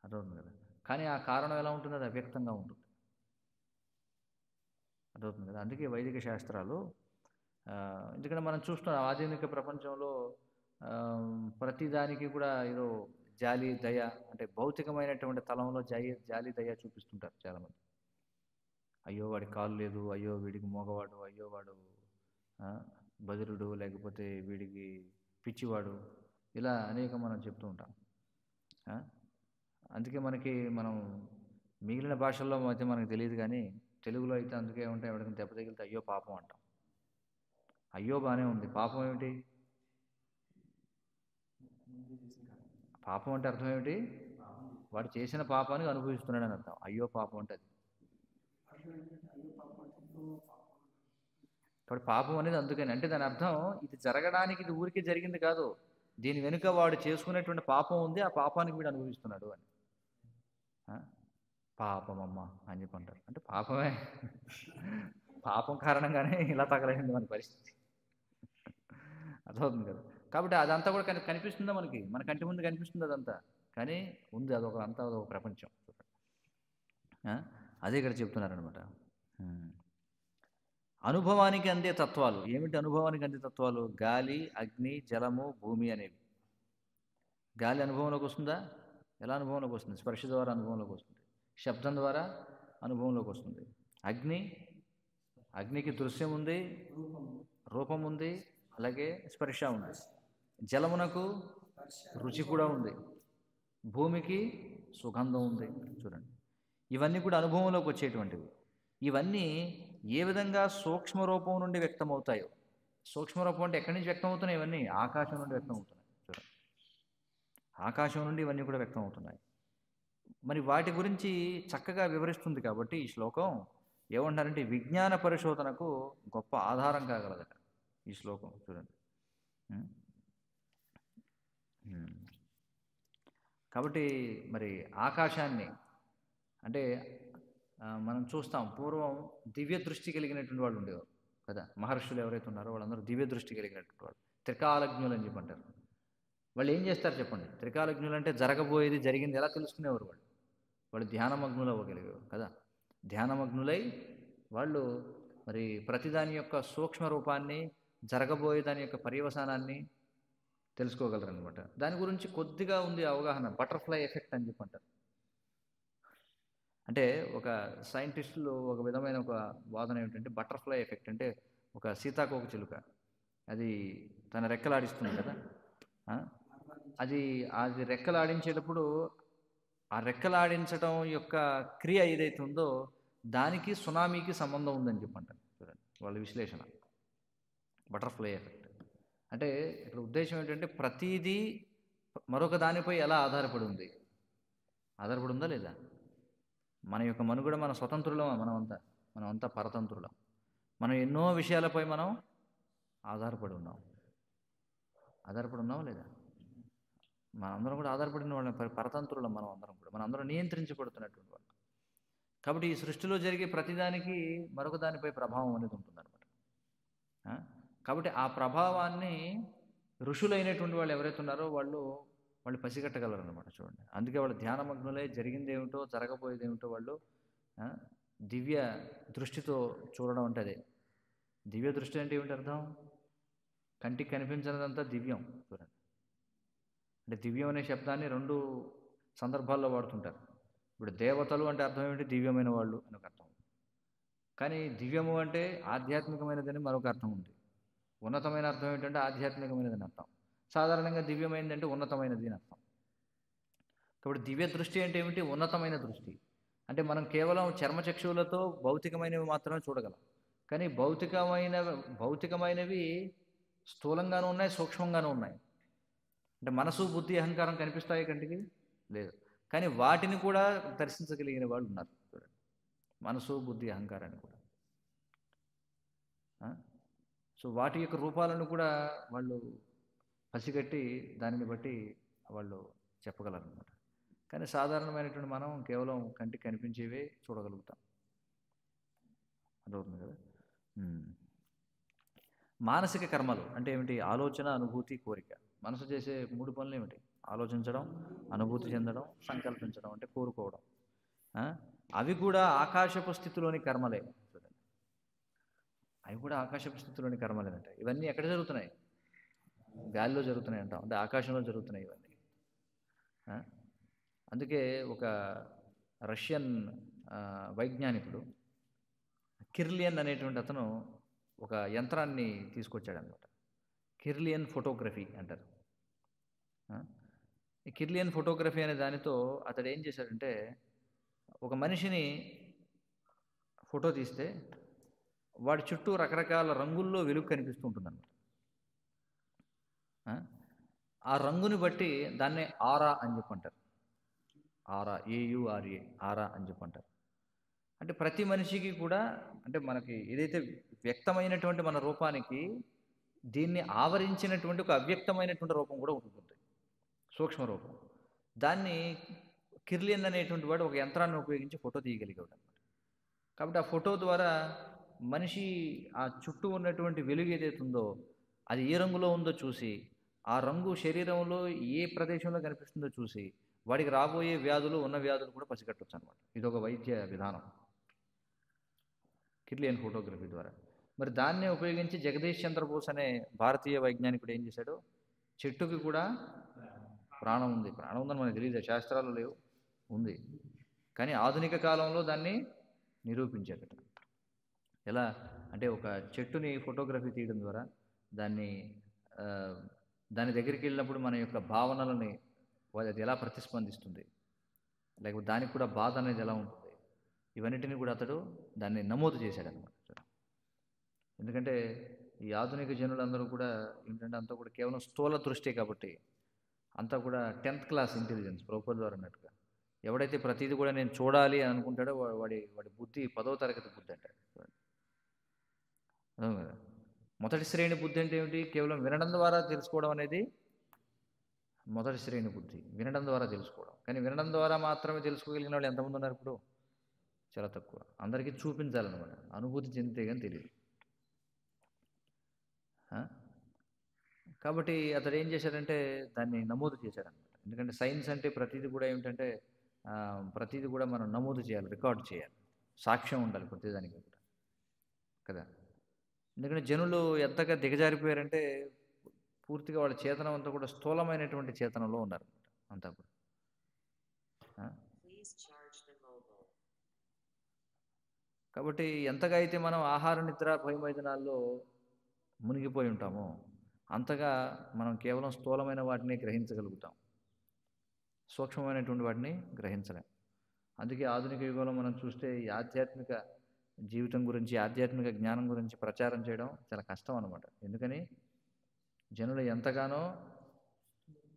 అర్థమవుతుంది కదా. కానీ ఆ కారణం ఎలా ఉంటుంది, అది అవ్యక్తంగా ఉంటుంది, అర్థమవుతుంది కదా. అందుకే వైదిక శాస్త్రాలు, ఎందుకంటే మనం చూస్తున్నాం ఆధునిక ప్రపంచంలో ప్రతిదానికి కూడా ఏదో జాలి దయ అంటే భౌతికమైనటువంటి తలంలో జాలి దయ చూపిస్తుంటారు చాలామంది. అయ్యో వాడికి కాలు లేదు, అయ్యో వీడికి మోగవాడు, అయ్యో వాడు ఆ, బదిరుడు, లేకపోతే వీడికి పిచ్చివాడు, ఇలా అనేక మనం చెప్తూ ఉంటాం. ఆ? అందుకే మనం మిగిలిన భాషల్లో అయితే మనకు తెలియదు, కానీ తెలుగులో అయితే అందుకే ఉంటాయి. ఎవరికైనా దెబ్బ తగిలితే అయ్యో పాపం అంటాం. అయ్యో బాగానే ఉంది, పాపం ఏమిటి? పాపం అంటే అర్థం ఏమిటి? వాడు చేసిన పాపానికి అనుభవిస్తున్నాడని అర్థం. అయ్యో పాపం అంటే అది. కాబట్టి పాపం అనేది అందుకని అంటే దాని అర్థం ఇది జరగడానికి ఇది ఊరికే జరిగింది కాదు, దీని వెనుక వాడు చేసుకునేటువంటి పాపం ఉంది, ఆ పాపానికి వీడు అనుభవిస్తున్నాడు అని. పాపం అమ్మ అని చెప్పి అంటారు. అంటే పాపమే, పాపం కారణంగానే ఇలా తగలైంది మన పరిస్థితి. అర్థమవుతుంది కదా. కాబట్టి అదంతా కూడా కనిపిస్తుందా మనకి, మన కంటి ముందు కనిపిస్తుంది అదంతా, కానీ ఉంది అంతా అదొక ప్రపంచం. అదే ఇక్కడ చెప్తున్నారనమాట. అనుభవానికి అందే తత్వాలు ఏమిటి? అనుభవానికి అందే తత్వాలు గాలి, అగ్ని, జలము, భూమి అనేవి. గాలి అనుభవంలోకి వస్తుందా? ఎలా అనుభవంలోకి వస్తుంది? స్పర్శ ద్వారా అనుభవంలోకి వస్తుంది, శబ్దం ద్వారా అనుభవంలోకి వస్తుంది. అగ్నికి దృశ్యం ఉంది, రూపం ఉంది, అలాగే స్పర్శ ఉంది. జలమునకు రుచి కూడా ఉంది, భూమికి సుగంధం ఉంది. చూడండి, ఇవన్నీ కూడా అనుభవంలోకి వచ్చేటువంటివి. ఇవన్నీ ఏ విధంగా సూక్ష్మ రూపం నుండి వ్యక్తమవుతాయో. సూక్ష్మ రూపం అంటే ఎక్కడి నుంచి వ్యక్తం అవుతున్నాయి? ఇవన్నీ ఆకాశం నుండి వ్యక్తం అవుతున్నాయి. చూడండి, ఆకాశం నుండి ఇవన్నీ కూడా వ్యక్తం అవుతున్నాయి. మరి వాటి గురించి చక్కగా వివరిస్తుంది. కాబట్టి ఈ శ్లోకం ఏమంటారంటే విజ్ఞాన పరిశోధనకు గొప్ప ఆధారం కాగలదట ఈ శ్లోకం. చూడండి, కాబట్టి మరి ఆకాశాన్ని అంటే మనం చూస్తాం, పూర్వం దివ్య దృష్టి కలిగినటువంటి వాళ్ళు ఉండేవారు కదా. మహర్షులు ఎవరైతే ఉన్నారో వాళ్ళందరూ దివ్య దృష్టి కలిగినటువంటి వాళ్ళు, త్రికాలజ్ఞులు అని చెప్పి అంటారు. వాళ్ళు ఏం చేస్తారు చెప్పండి? త్రికాలజ్ఞులు అంటే జరగబోయేది జరిగింది ఎలా తెలుసుకునేవారు? వాళ్ళు ధ్యానమగ్నులు అవ్వగలిగేవారు కదా. ధ్యానమగ్నులై వాళ్ళు మరి ప్రతిదాని యొక్క సూక్ష్మ రూపాన్ని, జరగబోయే దాని యొక్క పర్యవసానాన్ని తెలుసుకోగలరు అనమాట. దాని గురించి కొద్దిగా ఉంది అవగాహన. బటర్ఫ్లై ఎఫెక్ట్ అని చెప్పి అంటారు. అంటే ఒక సైంటిస్టులు ఒక విధమైన ఒక వాదన ఏమిటంటే బటర్ఫ్లై ఎఫెక్ట్ అంటే ఒక సీతాకోక చిలుక అది తన రెక్కలాడిస్తుంది కదా. అది రెక్కలాడించేటప్పుడు ఆ రెక్కలాడించడం యొక్క క్రియ ఏదైతే ఉందో దానికి సునామీకి సంబంధం ఉందని చెప్పంటారు. చూడండి వాళ్ళ విశ్లేషణ. బటర్ఫ్లై ఎఫెక్ట్ అంటే ఇక్కడ ఉద్దేశం ఏంటంటే ప్రతిదీ మరొక దానిపై ఎలా ఆధారపడి ఉందా లేదా? మన యొక్క మనుగడ, మన స్వతంత్రులం, మనమంతా పరతంత్రులం. మనం ఎన్నో విషయాలపై మనం ఆధారపడి ఉన్నాం లేదా? మనందరం కూడా ఆధారపడిన వాళ్ళం, పరతంత్రులం మనం అందరం కూడా. మనందరం నియంత్రించబడుతున్నటువంటి వాళ్ళు. కాబట్టి ఈ సృష్టిలో జరిగే ప్రతిదానికి మరొక దానిపై ప్రభావం అనేది ఉంటుందన్నమాట. కాబట్టి ఆ ప్రభావాన్ని ఋషులైనటువంటి వాళ్ళు ఎవరైతే ఉన్నారో వాళ్ళు పసిగట్టగలరు అనమాట. చూడండి, అందుకే వాళ్ళు ధ్యానమగ్నులై జరిగింది ఏమిటో, జరగబోయేది ఏమిటో వాళ్ళు దివ్య దృష్టితో చూడడం అంటే అదే. దివ్య దృష్టి అంటే ఏమిటి అర్థం? కంటికి కనిపించినదంతా దివ్యం. చూడండి, అంటే దివ్యం అనే శబ్దాన్ని రెండు సందర్భాల్లో వాడుతుంటారు. ఇప్పుడు దేవతలు అంటే అర్థం ఏమిటి? దివ్యమైన వాళ్ళు అని ఒక అర్థం. కానీ దివ్యము అంటే ఆధ్యాత్మికమైనదని మరొక అర్థం ఉంది. ఉన్నతమైన అర్థం ఏంటంటే ఆధ్యాత్మికమైనదని అర్థం. సాధారణంగా దివ్యమైనది అంటే ఉన్నతమైనది అని అర్థం. కాబట్టి దివ్య దృష్టి అంటే ఏమిటి? ఉన్నతమైన దృష్టి. అంటే మనం కేవలం చర్మచక్షువులతో భౌతికమైనవి మాత్రమే చూడగలం. కానీ భౌతికమైనవి స్థూలంగానూ ఉన్నాయి, సూక్ష్మంగానూ ఉన్నాయి. అంటే మనసు, బుద్ధి, అహంకారం కనిపిస్తాయి కంటికి? లేదు. కానీ వాటిని కూడా దర్శించగలిగిన వాళ్ళు ఉన్నారు. చూడండి, మనసు, బుద్ధి, అహంకారాన్ని కూడా. సో వాటి యొక్క రూపాలను కూడా వాళ్ళు పసిగట్టి దానిని బట్టి వాళ్ళు చెప్పగలరు అనమాట. కానీ సాధారణమైనటువంటి మనం కేవలం కంటికి కనిపించేవే చూడగలుగుతాం. అర్థమవుతుంది కదా. మానసిక కర్మలు అంటే ఏమిటి? ఆలోచన, అనుభూతి, కోరిక. మనసు చేసే 3 పనులు ఏమిటి? ఆలోచించడం, అనుభూతి చెందడం, సంకల్పించడం అంటే కోరుకోవడం. అవి కూడా ఆకాశపు స్థితిలోని కర్మలే. అవి కూడా ఆకాశపు స్థితిలోని కర్మలేనంట. ఇవన్నీ ఎక్కడ జరుగుతున్నాయి? గాలిలో జరుగుతున్నాయి అంటాం, అంటే ఆకాశంలో జరుగుతున్నాయి ఇవన్నీ. ఆ? అందుకే ఒక రష్యన్ వైజ్ఞానికుడు కిర్లియన్ అనేటువంటి అతను ఒక యంత్రాన్ని తీసుకొచ్చాడనమాట. కిర్లియన్ ఫోటోగ్రఫీ అంటారు. ఆ? ఈ కిర్లియన్ ఫోటోగ్రఫీ అనే దానితో అతడు ఏం చేశాడంటే, ఒక మనిషిని ఫోటో తీస్తే వాడి చుట్టూ రకరకాల రంగుల్లో వెలుగు కనిపిస్తూ ఉంటుందన్నమాట. ఆ రంగుని బట్టి దాన్నే ఆరా అని చెప్పంటారు. ఆరా, AURA, ఆరా అని చెప్పంటారు. అంటే ప్రతి మనిషికి కూడా, అంటే మనకి ఏదైతే వ్యక్తమైనటువంటి మన రూపానికి దీన్ని ఆవరించినటువంటి ఒక అవ్యక్తమైనటువంటి రూపం కూడా ఉంటుంది, సూక్ష్మ రూపం. దాన్ని కిర్లియన్ అనేటువంటి వాడు ఒక యంత్రాన్ని ఉపయోగించి ఫోటో తీయగలిగాడు అనమాట. కాబట్టి ఆ ఫోటో ద్వారా మనిషి ఆ చుట్టూ ఉన్నటువంటి వెలుగు ఏదైతే ఉందో అది ఏ రంగులో ఉందో చూసి, ఆ రంగు శరీరంలో ఏ ప్రదేశంలో కనిపిస్తుందో చూసి వాడికి రాబోయే వ్యాధులు, ఉన్న వ్యాధులు కూడా పసిగట్టవచ్చు అనమాట. ఇది ఒక వైద్య విధానం కిర్లియన్ ఫోటోగ్రఫీ ద్వారా. మరి దాన్నే ఉపయోగించి జగదీష్ చంద్రబోస్ అనే భారతీయ వైజ్ఞానికుడు ఏం చేశాడు, చెట్టుకి కూడా ప్రాణం ఉంది, ప్రాణం ఉందని మనకు తెలియదు, శాస్త్రాలు లేవు, ఉంది. కానీ ఆధునిక కాలంలో దాన్ని నిరూపించాడు. ఎలా అంటే, ఒక చెట్టుని ఫోటోగ్రఫీ తీయడం ద్వారా దాని దగ్గరికి వెళ్ళినప్పుడు మన యొక్క భావనలని అది ఎలా ప్రతిస్పందిస్తుంది, లేకపోతే దానికి కూడా బాధ అనేది ఎలా ఉంటుంది, ఇవన్నిటిని కూడా అతడు దాన్ని నమోదు చేశాడనమాట. ఎందుకంటే ఈ ఆధునిక జనులందరూ కూడా ఏంటంటే అంతా కూడా కేవలం స్థూల దృష్టి కాబట్టి, అంతా కూడా 10th క్లాస్ ఇంటెలిజెన్స్ ప్రభుత్వం ద్వారా అన్నట్టుగా. ఎవడైతే ప్రతిదీ కూడా నేను చూడాలి అని అనుకుంటాడో వాడి బుద్ధి 10వ తరగతి బుద్ధి అంటాడు. అర్థం కదా. మొదటి శ్రేణి బుద్ధి అంటే ఏమిటి, కేవలం వినడం ద్వారా తెలుసుకోవడం అనేది మొదటి శ్రేణి బుద్ధి, వినడం ద్వారా తెలుసుకోవడం. కానీ వినడం ద్వారా మాత్రమే తెలుసుకోగలిగిన వాళ్ళు ఎంతమంది ఉన్నారు ఇప్పుడు? చాలా తక్కువ. అందరికీ చూపించాలన్నమాట, అనుభూతి చెందితే కానీ తెలియదు. కాబట్టి అతడు ఏం చేశాడంటే దాన్ని నమోదు చేశాడనమాట. ఎందుకంటే సైన్స్ అంటే ప్రతిదీ కూడా ఏమిటంటే ప్రతిదీ కూడా మనం నమోదు చేయాలి, రికార్డ్ చేయాలి, సాక్ష్యం ఉండాలి ప్రతిదానికి కూడా కదా. ఎందుకంటే జనులు ఎంతగా దిగజారిపోయారంటే పూర్తిగా వాళ్ళ చేతనం అంతా కూడా స్థూలమైనటువంటి చేతనంలో ఉన్నారు అంతా కూడా. కాబట్టి ఎంతగా అయితే మనం ఆహార నిద్ర భయమైదనాల్లో మునిగిపోయి ఉంటామో అంతగా మనం కేవలం స్థూలమైన వాటిని గ్రహించగలుగుతాం, సూక్ష్మమైనటువంటి వాటిని గ్రహించలేం. అందుకే ఆధునిక యుగంలో మనం చూస్తే ఈ ఆధ్యాత్మిక జీవితం గురించి, ఆధ్యాత్మిక జ్ఞానం గురించి ప్రచారం చేయడం చాలా కష్టం అన్నమాట. ఎందుకని జనులు ఎంతగానో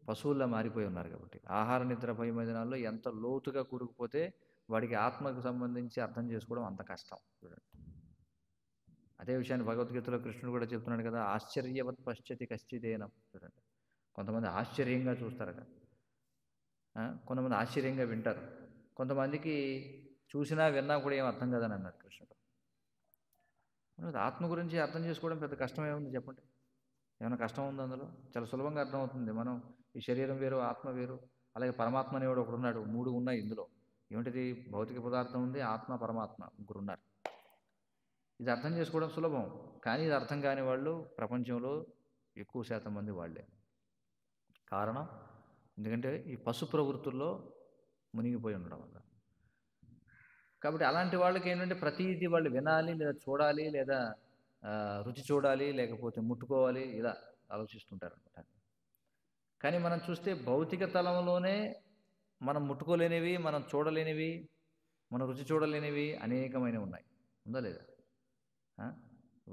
పశువుల్లా మారిపోయి ఉన్నారు కాబట్టి. ఆహార నిద్ర భయమైదనాల్లో ఎంత లోతుగా కూరుకుపోతే వాడికి ఆత్మకు సంబంధించి అర్థం చేసుకోవడం అంత కష్టం. చూడండి, అదే విషయాన్ని భగవద్గీతలో కృష్ణుడు కూడా చెప్తున్నాడు కదా, ఆశ్చర్యవత్ పశ్చతి కశ్చిదేనం. చూడండి, కొంతమంది ఆశ్చర్యంగా చూస్తారట, కొంతమంది ఆశ్చర్యంగా వింటారు, కొంతమందికి చూసినా విన్నా కూడా ఏం అర్థం కాదని అన్నాడు కృష్ణుడు. ఆత్మ గురించి అర్థం చేసుకోవడం పెద్ద కష్టం ఏముంది చెప్పండి? ఏమైనా కష్టం ఉంది అందులో? చాలా సులభంగా అర్థమవుతుంది. మనం ఈ శరీరం వేరు, ఆత్మ వేరు, అలాగే పరమాత్మ అనేవాడు ఒకడు ఉన్నాడు, 3 ఉన్నాయి ఇందులో. ఏమిటిది? భౌతిక పదార్థం ఉంది, ఆత్మ, పరమాత్మ, ముగ్గురు ఉన్నారు. ఇది అర్థం చేసుకోవడం సులభం, కానీ ఇది అర్థం కాని వాళ్ళు ప్రపంచంలో ఎక్కువ శాతం మంది వాళ్ళే. కారణం ఎందుకంటే ఈ పశు ప్రవృత్తుల్లో మునిగిపోయి ఉండడం వల్ల. కాబట్టి అలాంటి వాళ్ళకి ఏంటంటే ప్రతిదీ వాళ్ళు వినాలి, లేదా చూడాలి, లేదా రుచి చూడాలి, లేకపోతే ముట్టుకోవాలి, ఇలా ఆలోచిస్తుంటారు అనమాట. కానీ మనం చూస్తే భౌతిక తలంలోనే మనం ముట్టుకోలేనివి, మనం చూడలేనివి, మనం రుచి చూడలేనివి అనేకమైనవి ఉన్నాయి. ఉందా లేదా?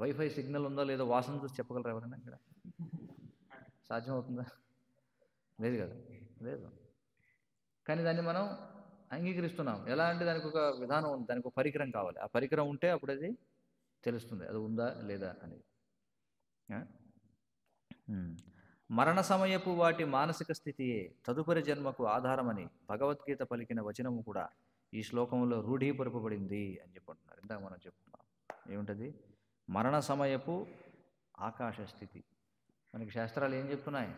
వైఫై సిగ్నల్ ఉందో లేదో వాసన చూసి చెప్పగలరా ఎవరైనా ఇక్కడ? సాధ్యమవుతుందా? లేదు కదా, లేదు. కానీ దాన్ని మనం అంగీకరిస్తున్నాం. ఎలా అంటే దానికి ఒక విధానం ఉంది, దానికి ఒక పరికరం కావాలి. ఆ పరికరం ఉంటే అప్పుడు అది తెలుస్తుంది, అది ఉందా లేదా అనేది. మరణ సమయపు వాటి మానసిక స్థితియే తదుపరి జన్మకు ఆధారమని భగవద్గీత పలికిన వచనము కూడా ఈ శ్లోకంలో రూఢీపరపబడింది అని చెప్పుకుంటున్నారు. ఇందాక మనం చెప్పుకున్నాం, ఏముంటుంది? మరణ సమయపు ఆకాశ స్థితి. మనకి శాస్త్రాలు ఏం చెప్తున్నాయి?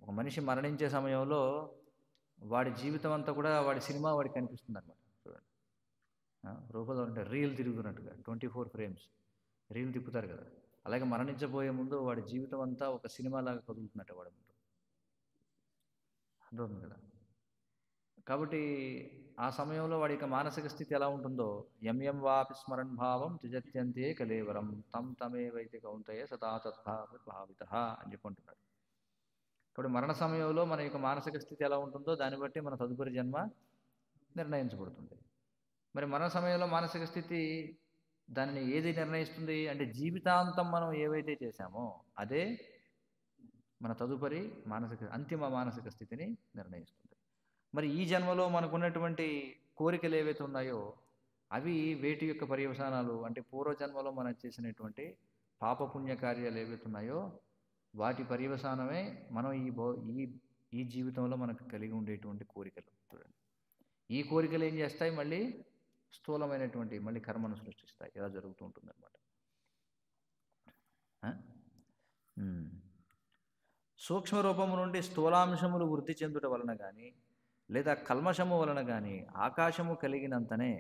ఒక మనిషి మరణించే సమయంలో వాడి జీవితం అంతా కూడా వాడి సినిమా వాడికి కనిపిస్తుంది అనమాట. చూడండి, రూపంలో అంటే రీల్ తిరుగుతున్నట్టుగా 24 ఫ్రేమ్స్ రీల్ తిప్పుతారు కదా, అలాగే మరణించబోయే ముందు వాడి జీవితం అంతా ఒక సినిమాలాగా కదులుతున్నట్టు వాడి ముందు. అర్థమవుతుంది కదా. కాబట్టి ఆ సమయంలో వాడి యొక్క మానసిక స్థితి ఎలా ఉంటుందో, ఎం వాపి స్మరణ్ భావం త్యజత్యంతే కలేవరం తం తమేవైతే కౌంతయ సదా తద్భావిత అని చెప్పుకుంటున్నాడు. కాబట్టి మరణ సమయంలో మన యొక్క మానసిక స్థితి ఎలా ఉంటుందో దాన్ని బట్టి మన తదుపరి జన్మ నిర్ణయించబడుతుంది. మరి మరణ సమయంలో మానసిక స్థితి దానిని ఏది నిర్ణయిస్తుంది అంటే, జీవితాంతం మనం ఏవైతే చేశామో అదే మన తదుపరి అంతిమ మానసిక స్థితిని నిర్ణయిస్తుంది. మరి ఈ జన్మలో మనకున్నటువంటి కోరికలు ఏవైతే ఉన్నాయో అవి వేటి యొక్క పర్యవసానాలు అంటే, పూర్వజన్మలో మనం చేసినటువంటి పాపపుణ్య కార్యాలు ఏవైతే ఉన్నాయో వాటి పర్యవసానమే మనం ఈ జీవితంలో మనకు కలిగి ఉండేటువంటి కోరికలు. చూడండి, ఈ కోరికలు ఏం చేస్తాయి, మళ్ళీ స్థూలమైనటువంటి మళ్ళీ కర్మను సృష్టిస్తాయి. ఇలా జరుగుతూ ఉంటుంది అనమాట. సూక్ష్మ రూపము నుండి స్థూలాంశములు వృద్ధి చెందుట వలన కానీ లేదా కల్మషము వలన కానీ ఆకాశము కలిగినంతనే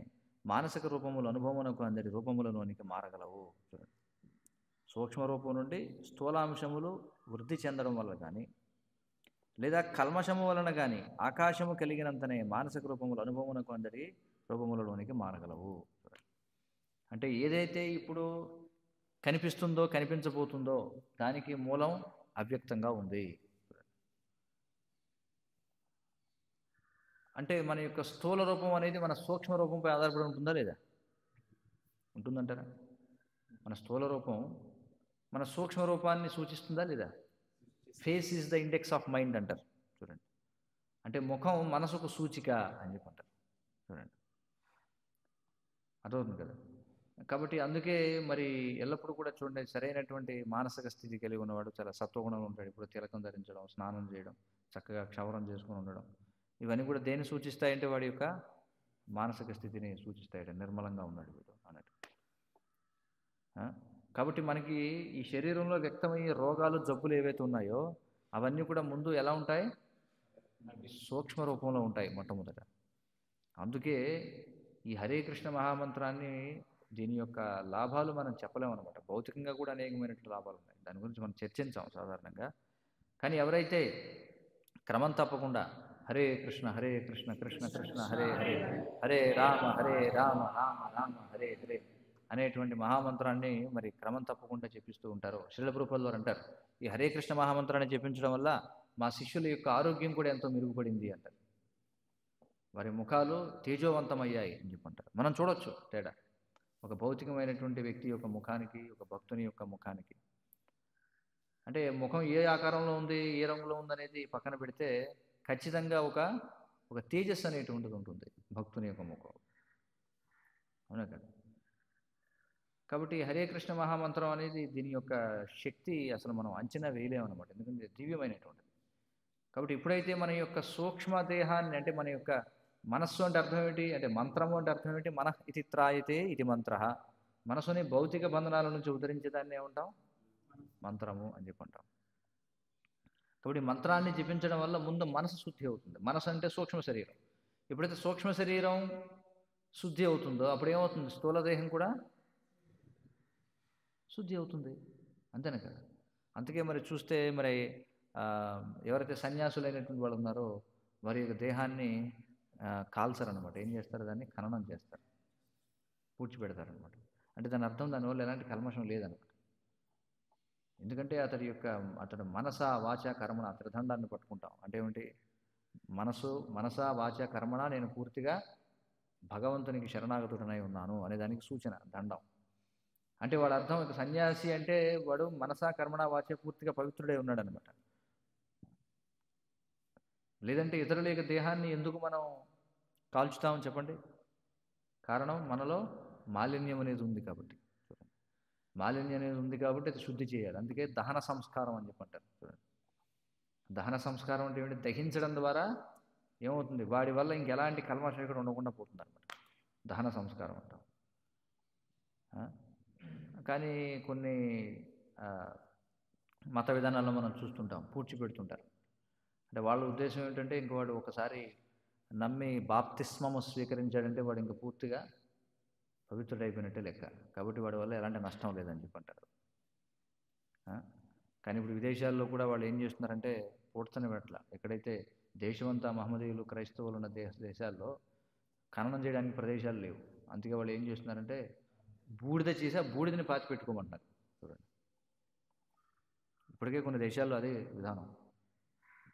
మానసిక రూపములు అనుభవమునకు అందరి రూపములలోనికి మారగలవు. చూడండి, సూక్ష్మ రూపం నుండి స్థూలాంశములు వృద్ధి చెందడం వల్ల కానీ లేదా కల్మషము వలన కానీ ఆకాశము కలిగినంతనే మానసిక రూపములు అనుభవమునకు అందరి రూపములలోనికి మారగలవు. అంటే ఏదైతే ఇప్పుడు కనిపిస్తుందో కనిపించబోతుందో దానికి మూలం అవ్యక్తంగా ఉంది. అంటే మన యొక్క స్థూల రూపం అనేది మన సూక్ష్మ రూపంపై ఆధారపడి ఉంటుందా లేదా? ఉంటుందంటారా? మన స్థూల రూపం మన సూక్ష్మ రూపాన్ని సూచిస్తుందా లేదా? Face is the index of mind అంటారు. చూడండి, అంటే ముఖం మనసుకు సూచిక అని చెప్పంటారు. చూడండి, అర్థమవుతుంది కదా. కాబట్టి అందుకే మరి ఎల్లప్పుడూ కూడా చూడండి, సరైనటువంటి మానసిక స్థితి కలిగి ఉన్నవాడు చాలా సత్వగుణంగా ఉంటాడు. ఇప్పుడు తిలకం ధరించడం, స్నానం చేయడం, చక్కగా క్షవరం చేసుకుని ఉండడం, ఇవన్నీ కూడా దేన్ని సూచిస్తాయంటే వాడి యొక్క మానసిక స్థితిని సూచిస్తాయట. నిర్మలంగా ఉన్నాడు వీడు అన్నట్టు. కాబట్టి మనకి ఈ శరీరంలో వ్యక్తమయ్యే రోగాలు, జబ్బులు ఏవైతే ఉన్నాయో అవన్నీ కూడా ముందు ఎలా ఉంటాయి? సూక్ష్మ రూపంలో ఉంటాయి మొట్టమొదట. అందుకే ఈ హరే కృష్ణ మహామంత్రాన్ని, దీని యొక్క లాభాలు మనం చెప్పలేమన్నమాట. భౌతికంగా కూడా అనేకమైనటువంటి లాభాలు ఉన్నాయి, దాని గురించి మనం చర్చించాం సాధారణంగా. కానీ ఎవరైతే క్రమం తప్పకుండా హరే కృష్ణ కృష్ణ కృష్ణ హరే హరే, హరే రామ రామ రామ హరే హరే అనేటువంటి మహామంత్రాన్ని మరి క్రమం తప్పకుండా చెప్పిస్తూ ఉంటారు. శ్రీల ప్రభుపాదులు వారు అంటారు, ఈ హరే కృష్ణ మహామంత్రాన్ని చెప్పించడం వల్ల మా శిష్యుల యొక్క ఆరోగ్యం కూడా ఎంతో మెరుగుపడింది అంటారు. వారి ముఖాలు తేజోవంతమయ్యాయి అని చెప్పంటారు. మనం చూడొచ్చు తేడా ఒక భౌతికమైనటువంటి వ్యక్తి యొక్క ముఖానికి, ఒక భక్తుని యొక్క ముఖానికి. అంటే ముఖం ఏ ఆకారంలో ఉంది, ఏ రంగులో ఉందనేది పక్కన పెడితే ఖచ్చితంగా ఒక తేజస్సు అనేటువంటిది ఉంటుంది భక్తుని యొక్క ముఖం. అవునా కదా. కాబట్టి హరే కృష్ణ మహామంత్రం అనేది దీని యొక్క శక్తి అసలు మనం అంచనా వేయలేమన్నమాట, ఎందుకంటే దివ్యమైనటువంటిది. కాబట్టి ఎప్పుడైతే మన యొక్క సూక్ష్మ దేహాన్ని, అంటే మన యొక్క మనస్సు అంటే అర్థం ఏమిటి అంటే, మంత్రము అంటే అర్థం ఏమిటి? మనః ఇతి త్రాయతే ఇది మంత్ర. మనసుని భౌతిక బంధనాల నుంచి ఉద్ధరించేదాన్ని ఏమంటాం? మంత్రము అని చెప్పంటాం. కాబట్టి మంత్రాన్ని జపించడం వల్ల ముందు మనసు శుద్ధి అవుతుంది. మనసు అంటే సూక్ష్మ శరీరం. ఎప్పుడైతే సూక్ష్మ శరీరం శుద్ధి అవుతుందో అప్పుడు ఏమవుతుంది? స్థూల దేహం కూడా శుద్ధి అవుతుంది. అంతేనా కదా. అందుకే మరి చూస్తే మరి ఎవరైతే సన్యాసులైనటువంటి వాళ్ళు ఉన్నారో వారి యొక్క దేహాన్ని కాల్చరనమాట. ఏం చేస్తారు? దాన్ని ఖననం చేస్తారు, పూడ్చిపెడతారనమాట. అంటే దాని అర్థం దానివల్ల ఎలాంటి కల్మషం లేదనమాట. ఎందుకంటే అతడు మనస వాచ కర్మణ త్రిదండాన్ని పట్టుకుంటాం. అంటే ఏమిటి? మనస వాచ కర్మణ నేను పూర్తిగా భగవంతునికి శరణాగతుడనై ఉన్నాను అనే దానికి సూచన దండం. అంటే వాడు అర్థం, సన్యాసి అంటే వాడు మనస కర్మణ వాచ పూర్తిగా పవిత్రుడై ఉన్నాడు అనమాట. లేదంటే ఇతరుల యొక్క దేహాన్ని ఎందుకు మనం కాల్చుతామని చెప్పండి? కారణం మనలో మాలిన్యం అనేది ఉంది కాబట్టి. మాలిన్యం అనేది ఉంది కాబట్టి అది శుద్ధి చేయాలి. అందుకే దహన సంస్కారం అని చెప్పంటారు. చూడండి, దహన సంస్కారం అంటే ఏమిటి? దహించడం ద్వారా ఏమవుతుంది? వాడి వల్ల ఇంకెలాంటి కల్మషం ఇక్కడ ఉండకుండా పోతుంది అనమాట. దహన సంస్కారం అంటాం. కానీ కొన్ని మత విధానాల్లో మనం చూస్తుంటాం, పూడ్చిపెడుతుంటారు. అంటే వాళ్ళ ఉద్దేశం ఏంటంటే, ఇంక వాడు ఒకసారి నమ్మి బాప్తిస్మము స్వీకరించాడంటే వాడు ఇంక పూర్తిగా పవిత్రుడైపోయినట్టే లెక్క. కాబట్టి వాడి వల్ల ఎలాంటి నష్టం లేదని చెప్పంటారు. కానీ ఇప్పుడు విదేశాల్లో కూడా వాళ్ళు ఏం చేస్తున్నారంటే పూడ్చని పెట్టల, ఎక్కడైతే దేశమంతా మహమ్మదీయులు క్రైస్తవులు ఉన్న దేశాల్లో ఖననం చేయడానికి ప్రదేశాలు లేవు. అందుకే వాళ్ళు ఏం చేస్తున్నారంటే బూడిద చేసి ఆ బూడిదని పాతి పెట్టుకోమంటున్నారు. చూడండి, ఇప్పటికే కొన్ని దేశాల్లో అదే విధానం.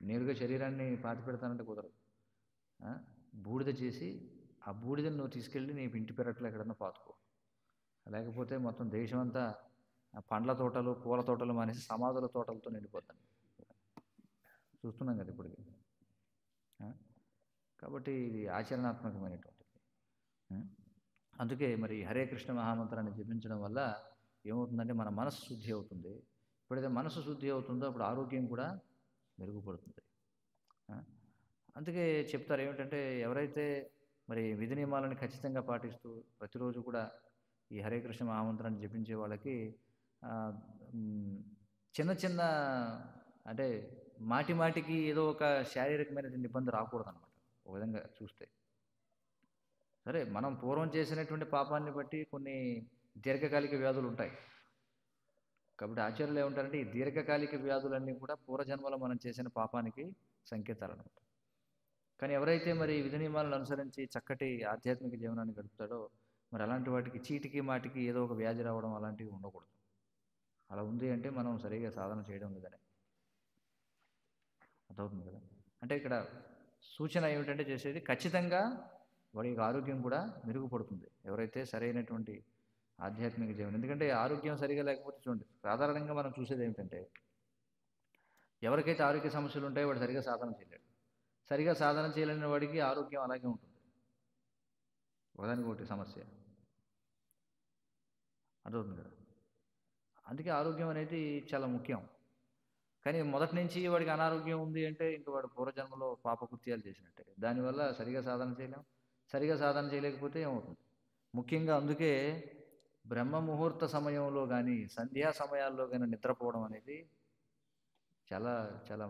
నేరుగా శరీరాన్ని పాతి పెడతానంటే కుదరదు. బూడిద చేసి ఆ బూడిదని నువ్వు తీసుకెళ్ళి నీ ఇంటి పెరట్లో ఎక్కడన్నా పాతుకో, లేకపోతే మొత్తం దేశమంతా పండ్ల తోటలు పూల తోటలు మానేసి సమాధుల తోటలతో నిండిపోతాను. చూస్తున్నాం కదా ఇప్పటికి. కాబట్టి ఇది ఆచరణాత్మకమైనటువంటిది. అందుకే మరి హరే కృష్ణ మహామంత్రాన్ని జపించడం వల్ల ఏమవుతుందంటే మన మనసు శుద్ధి అవుతుంది. ఎప్పుడైతే మనసు శుద్ధి అవుతుందో అప్పుడు ఆరోగ్యం కూడా మెరుగుపడుతుంది. అందుకే చెప్తారు ఏమిటంటే ఎవరైతే మరి విధి నియమాలను ఖచ్చితంగా పాటిస్తూ ప్రతిరోజు కూడా ఈ హరే కృష్ణ మహామంత్రాన్ని జపించే వాళ్ళకి చిన్న చిన్న అంటే మాటి మాటికి ఏదో ఒక శారీరకమైనటువంటి ఇబ్బంది రాకూడదన్నమాట. ఒక విధంగా చూస్తే సరే, మనం పూర్వం చేసినటువంటి పాపాన్ని బట్టి కొన్ని దీర్ఘకాలిక వ్యాధులు ఉంటాయి. కాబట్టి ఆచార్యులు ఏమంటారంటే ఈ దీర్ఘకాలిక వ్యాధులన్నీ కూడా పూర్వజన్మలో మనం చేసిన పాపానికి సంకేతాలు అనమాట. కానీ ఎవరైతే మరి విధి నియమాలను అనుసరించి చక్కటి ఆధ్యాత్మిక జీవనాన్ని గడుపుతాడో మరి అలాంటి వాటికి చీటికి మాటికి ఏదో ఒక వ్యాధి రావడం అలాంటివి ఉండకూడదు. అలా ఉంది అంటే మనం సరిగా సాధన చేయడం లేదని అర్థమవుతుంది కదా. అంటే ఇక్కడ సూచన ఏమిటంటే చేసేది ఖచ్చితంగా వాడి యొక్క ఆరోగ్యం కూడా మెరుగుపడుతుంది ఎవరైతే సరైనటువంటి ఆధ్యాత్మిక జీవనం. ఎందుకంటే ఆరోగ్యం సరిగా లేకపోతే చూడండి, సాధారణంగా మనం చూసేది ఏమిటంటే ఎవరికైతే ఆరోగ్య సమస్యలు ఉంటాయో వాడు సరిగా సాధన చేయలేడు. సరిగా సాధన చేయలేని వాడికి ఆరోగ్యం అలాగే ఉంటుంది. ఒకదానికి ఒకటి సమస్య అర్థమవుతుంది కదా. అందుకే ఆరోగ్యం అనేది చాలా ముఖ్యం. కానీ మొదటి నుంచి వాడికి అనారోగ్యం ఉంది అంటే ఇంక వాడు పూర్వజన్మలో పాపకృత్యాలు చేసినట్టే. దానివల్ల సరిగా సాధన చేయలేం. సరిగా సాధన చేయలేకపోతే ఏమవుతుంది? ముఖ్యంగా అందుకే బ్రహ్మ ముహూర్త సమయంలో కానీ సంధ్యా సమయాల్లో కానీ నిద్రపోవడం అనేది చాలా చాలా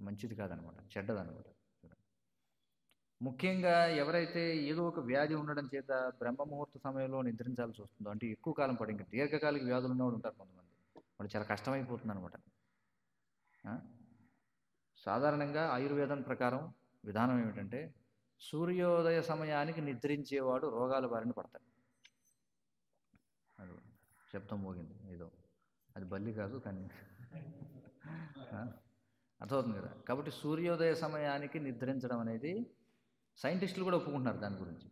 మంచిది కాదనమాట, చెడ్డదనమాట. ముఖ్యంగా ఎవరైతే ఏదో ఒక వ్యాధి ఉండడం చేత బ్రహ్మ ముహూర్త సమయంలో నిద్రించాల్సి వస్తుందో, అంటే ఎక్కువ కాలం పడి ఇంకా దీర్ఘకాలిక వ్యాధులు ఉన్నవాడు ఉంటారు కొంతమంది, వాళ్ళు చాలా కష్టమైపోతుంది అనమాట. సాధారణంగా ఆయుర్వేదం ప్రకారం విధానం ఏమిటంటే సూర్యోదయ సమయానికి నిద్రించేవాడు రోగాల బారిన పడతాడు. అది శబ్దం మోగింది ఏదో, అది బల్లి కాదు కానీ అర్థమవుతుంది కదా. కాబట్టి సూర్యోదయ సమయానికి నిద్రించడం అనేది సైంటిస్టులు కూడా ఒప్పుకుంటున్నారు దాని గురించి,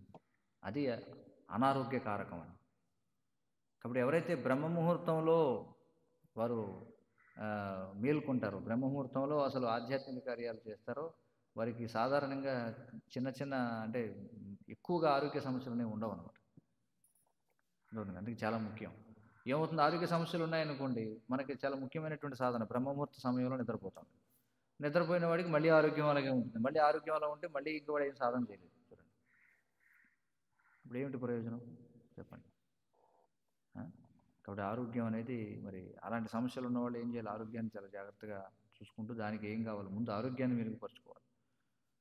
అది అనారోగ్యకారకం అని. కాబట్టి ఎవరైతే బ్రహ్మముహూర్తంలో వారు మేల్కొంటారో, బ్రహ్మముహూర్తంలో అసలు ఆధ్యాత్మిక కార్యాలు చేస్తారో వారికి సాధారణంగా చిన్న చిన్న అంటే ఎక్కువగా ఆరోగ్య సమస్యలు అనేవి ఉండవు అనమాట. అందుకే చాలా ముఖ్యం. ఏమవుతుంది, ఆరోగ్య సమస్యలు ఉన్నాయనుకోండి మనకి చాలా ముఖ్యమైనటువంటి సాధన బ్రహ్మముహూర్త సమయంలో నిద్రపోతాం. నిద్రపోయిన వాడికి మళ్ళీ ఆరోగ్యం అలాగే ఉంటుంది. మళ్ళీ ఆరోగ్యం అలా ఉంటే మళ్ళీ ఇంక వాడు ఏం సాధన చేయలేదు. చూడండి ఇప్పుడు ఏమిటి ప్రయోజనం చెప్పండి. కాబట్టి ఆరోగ్యం అనేది మరి అలాంటి సమస్యలు ఉన్నవాళ్ళు ఏం చేయాలి, ఆరోగ్యాన్ని చాలా జాగ్రత్తగా చూసుకుంటూ దానికి ఏం కావాలి ముందు ఆరోగ్యాన్ని మెరుగుపరచుకోవాలి.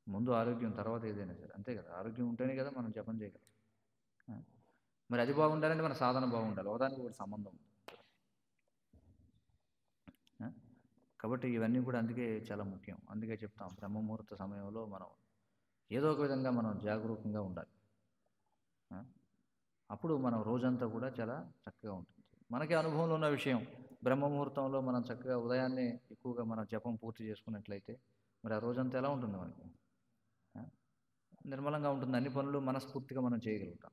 ముందు ఆరోగ్యం తర్వాత ఏదైనా సరే, అంతే కదా. ఆరోగ్యం ఉంటేనే కదా మనం జపం చేయగలం. మరి అది బాగుండాలంటే మన సాధన బాగుండాలి, ఒకదానికి ఒకటి సంబంధం ఉంది. కాబట్టి ఇవన్నీ కూడా అందుకే చాలా ముఖ్యం. అందుకే చెప్తాం బ్రహ్మముహూర్త సమయంలో మనం ఏదో ఒక విధంగా మనం జాగరూకంగా ఉండాలి. అప్పుడు మనం రోజంతా కూడా చాలా చక్కగా ఉంటుంది. మనకి అనుభవంలో ఉన్న విషయం, బ్రహ్మముహూర్తంలో మనం చక్కగా ఉదయాన్నే ఎక్కువగా మనం జపం పూర్తి చేసుకున్నట్లయితే మరి ఆ రోజంతా ఎలా ఉంటుంది, మనకి నిర్మలంగా ఉంటుంది. అన్ని పనులు మనస్ఫూర్తిగా మనం చేయగలుగుతాం.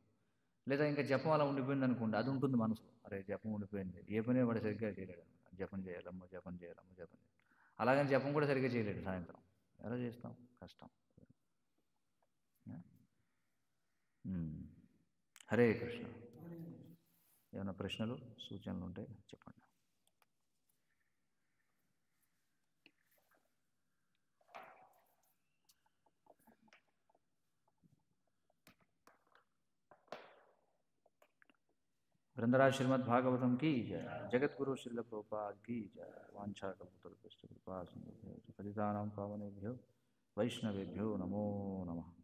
లేదా ఇంకా జపం అలా ఉండిపోయింది అనుకోండి, అది ఉంటుంది మనసులో, అరే జపం ఉండిపోయింది, ఏ పని వాడు సరిగ్గా చేయలేడు, జపం చేయాలమ్మో జపం చేయాలమ్మో జపం చేయాలి. అలాగని జపం కూడా సరిగ్గా చేయలేడు, సాయంత్రం ఎలా చేస్తాం, కష్టం. హరే కృష్ణ. ఏమైనా ప్రశ్నలు సూచనలు ఉంటే చెప్పండి. ग्रंथराज श्रीमद् भागवतम की जय। जगत गुरु श्रील प्रभुपाद की जय। वाञ्छाकल्पतरुभ्यश्च कृपा सिन्धुभ्यो पतितानां पावनेभ्यो वैष्णवेभ्यो नमो नमः।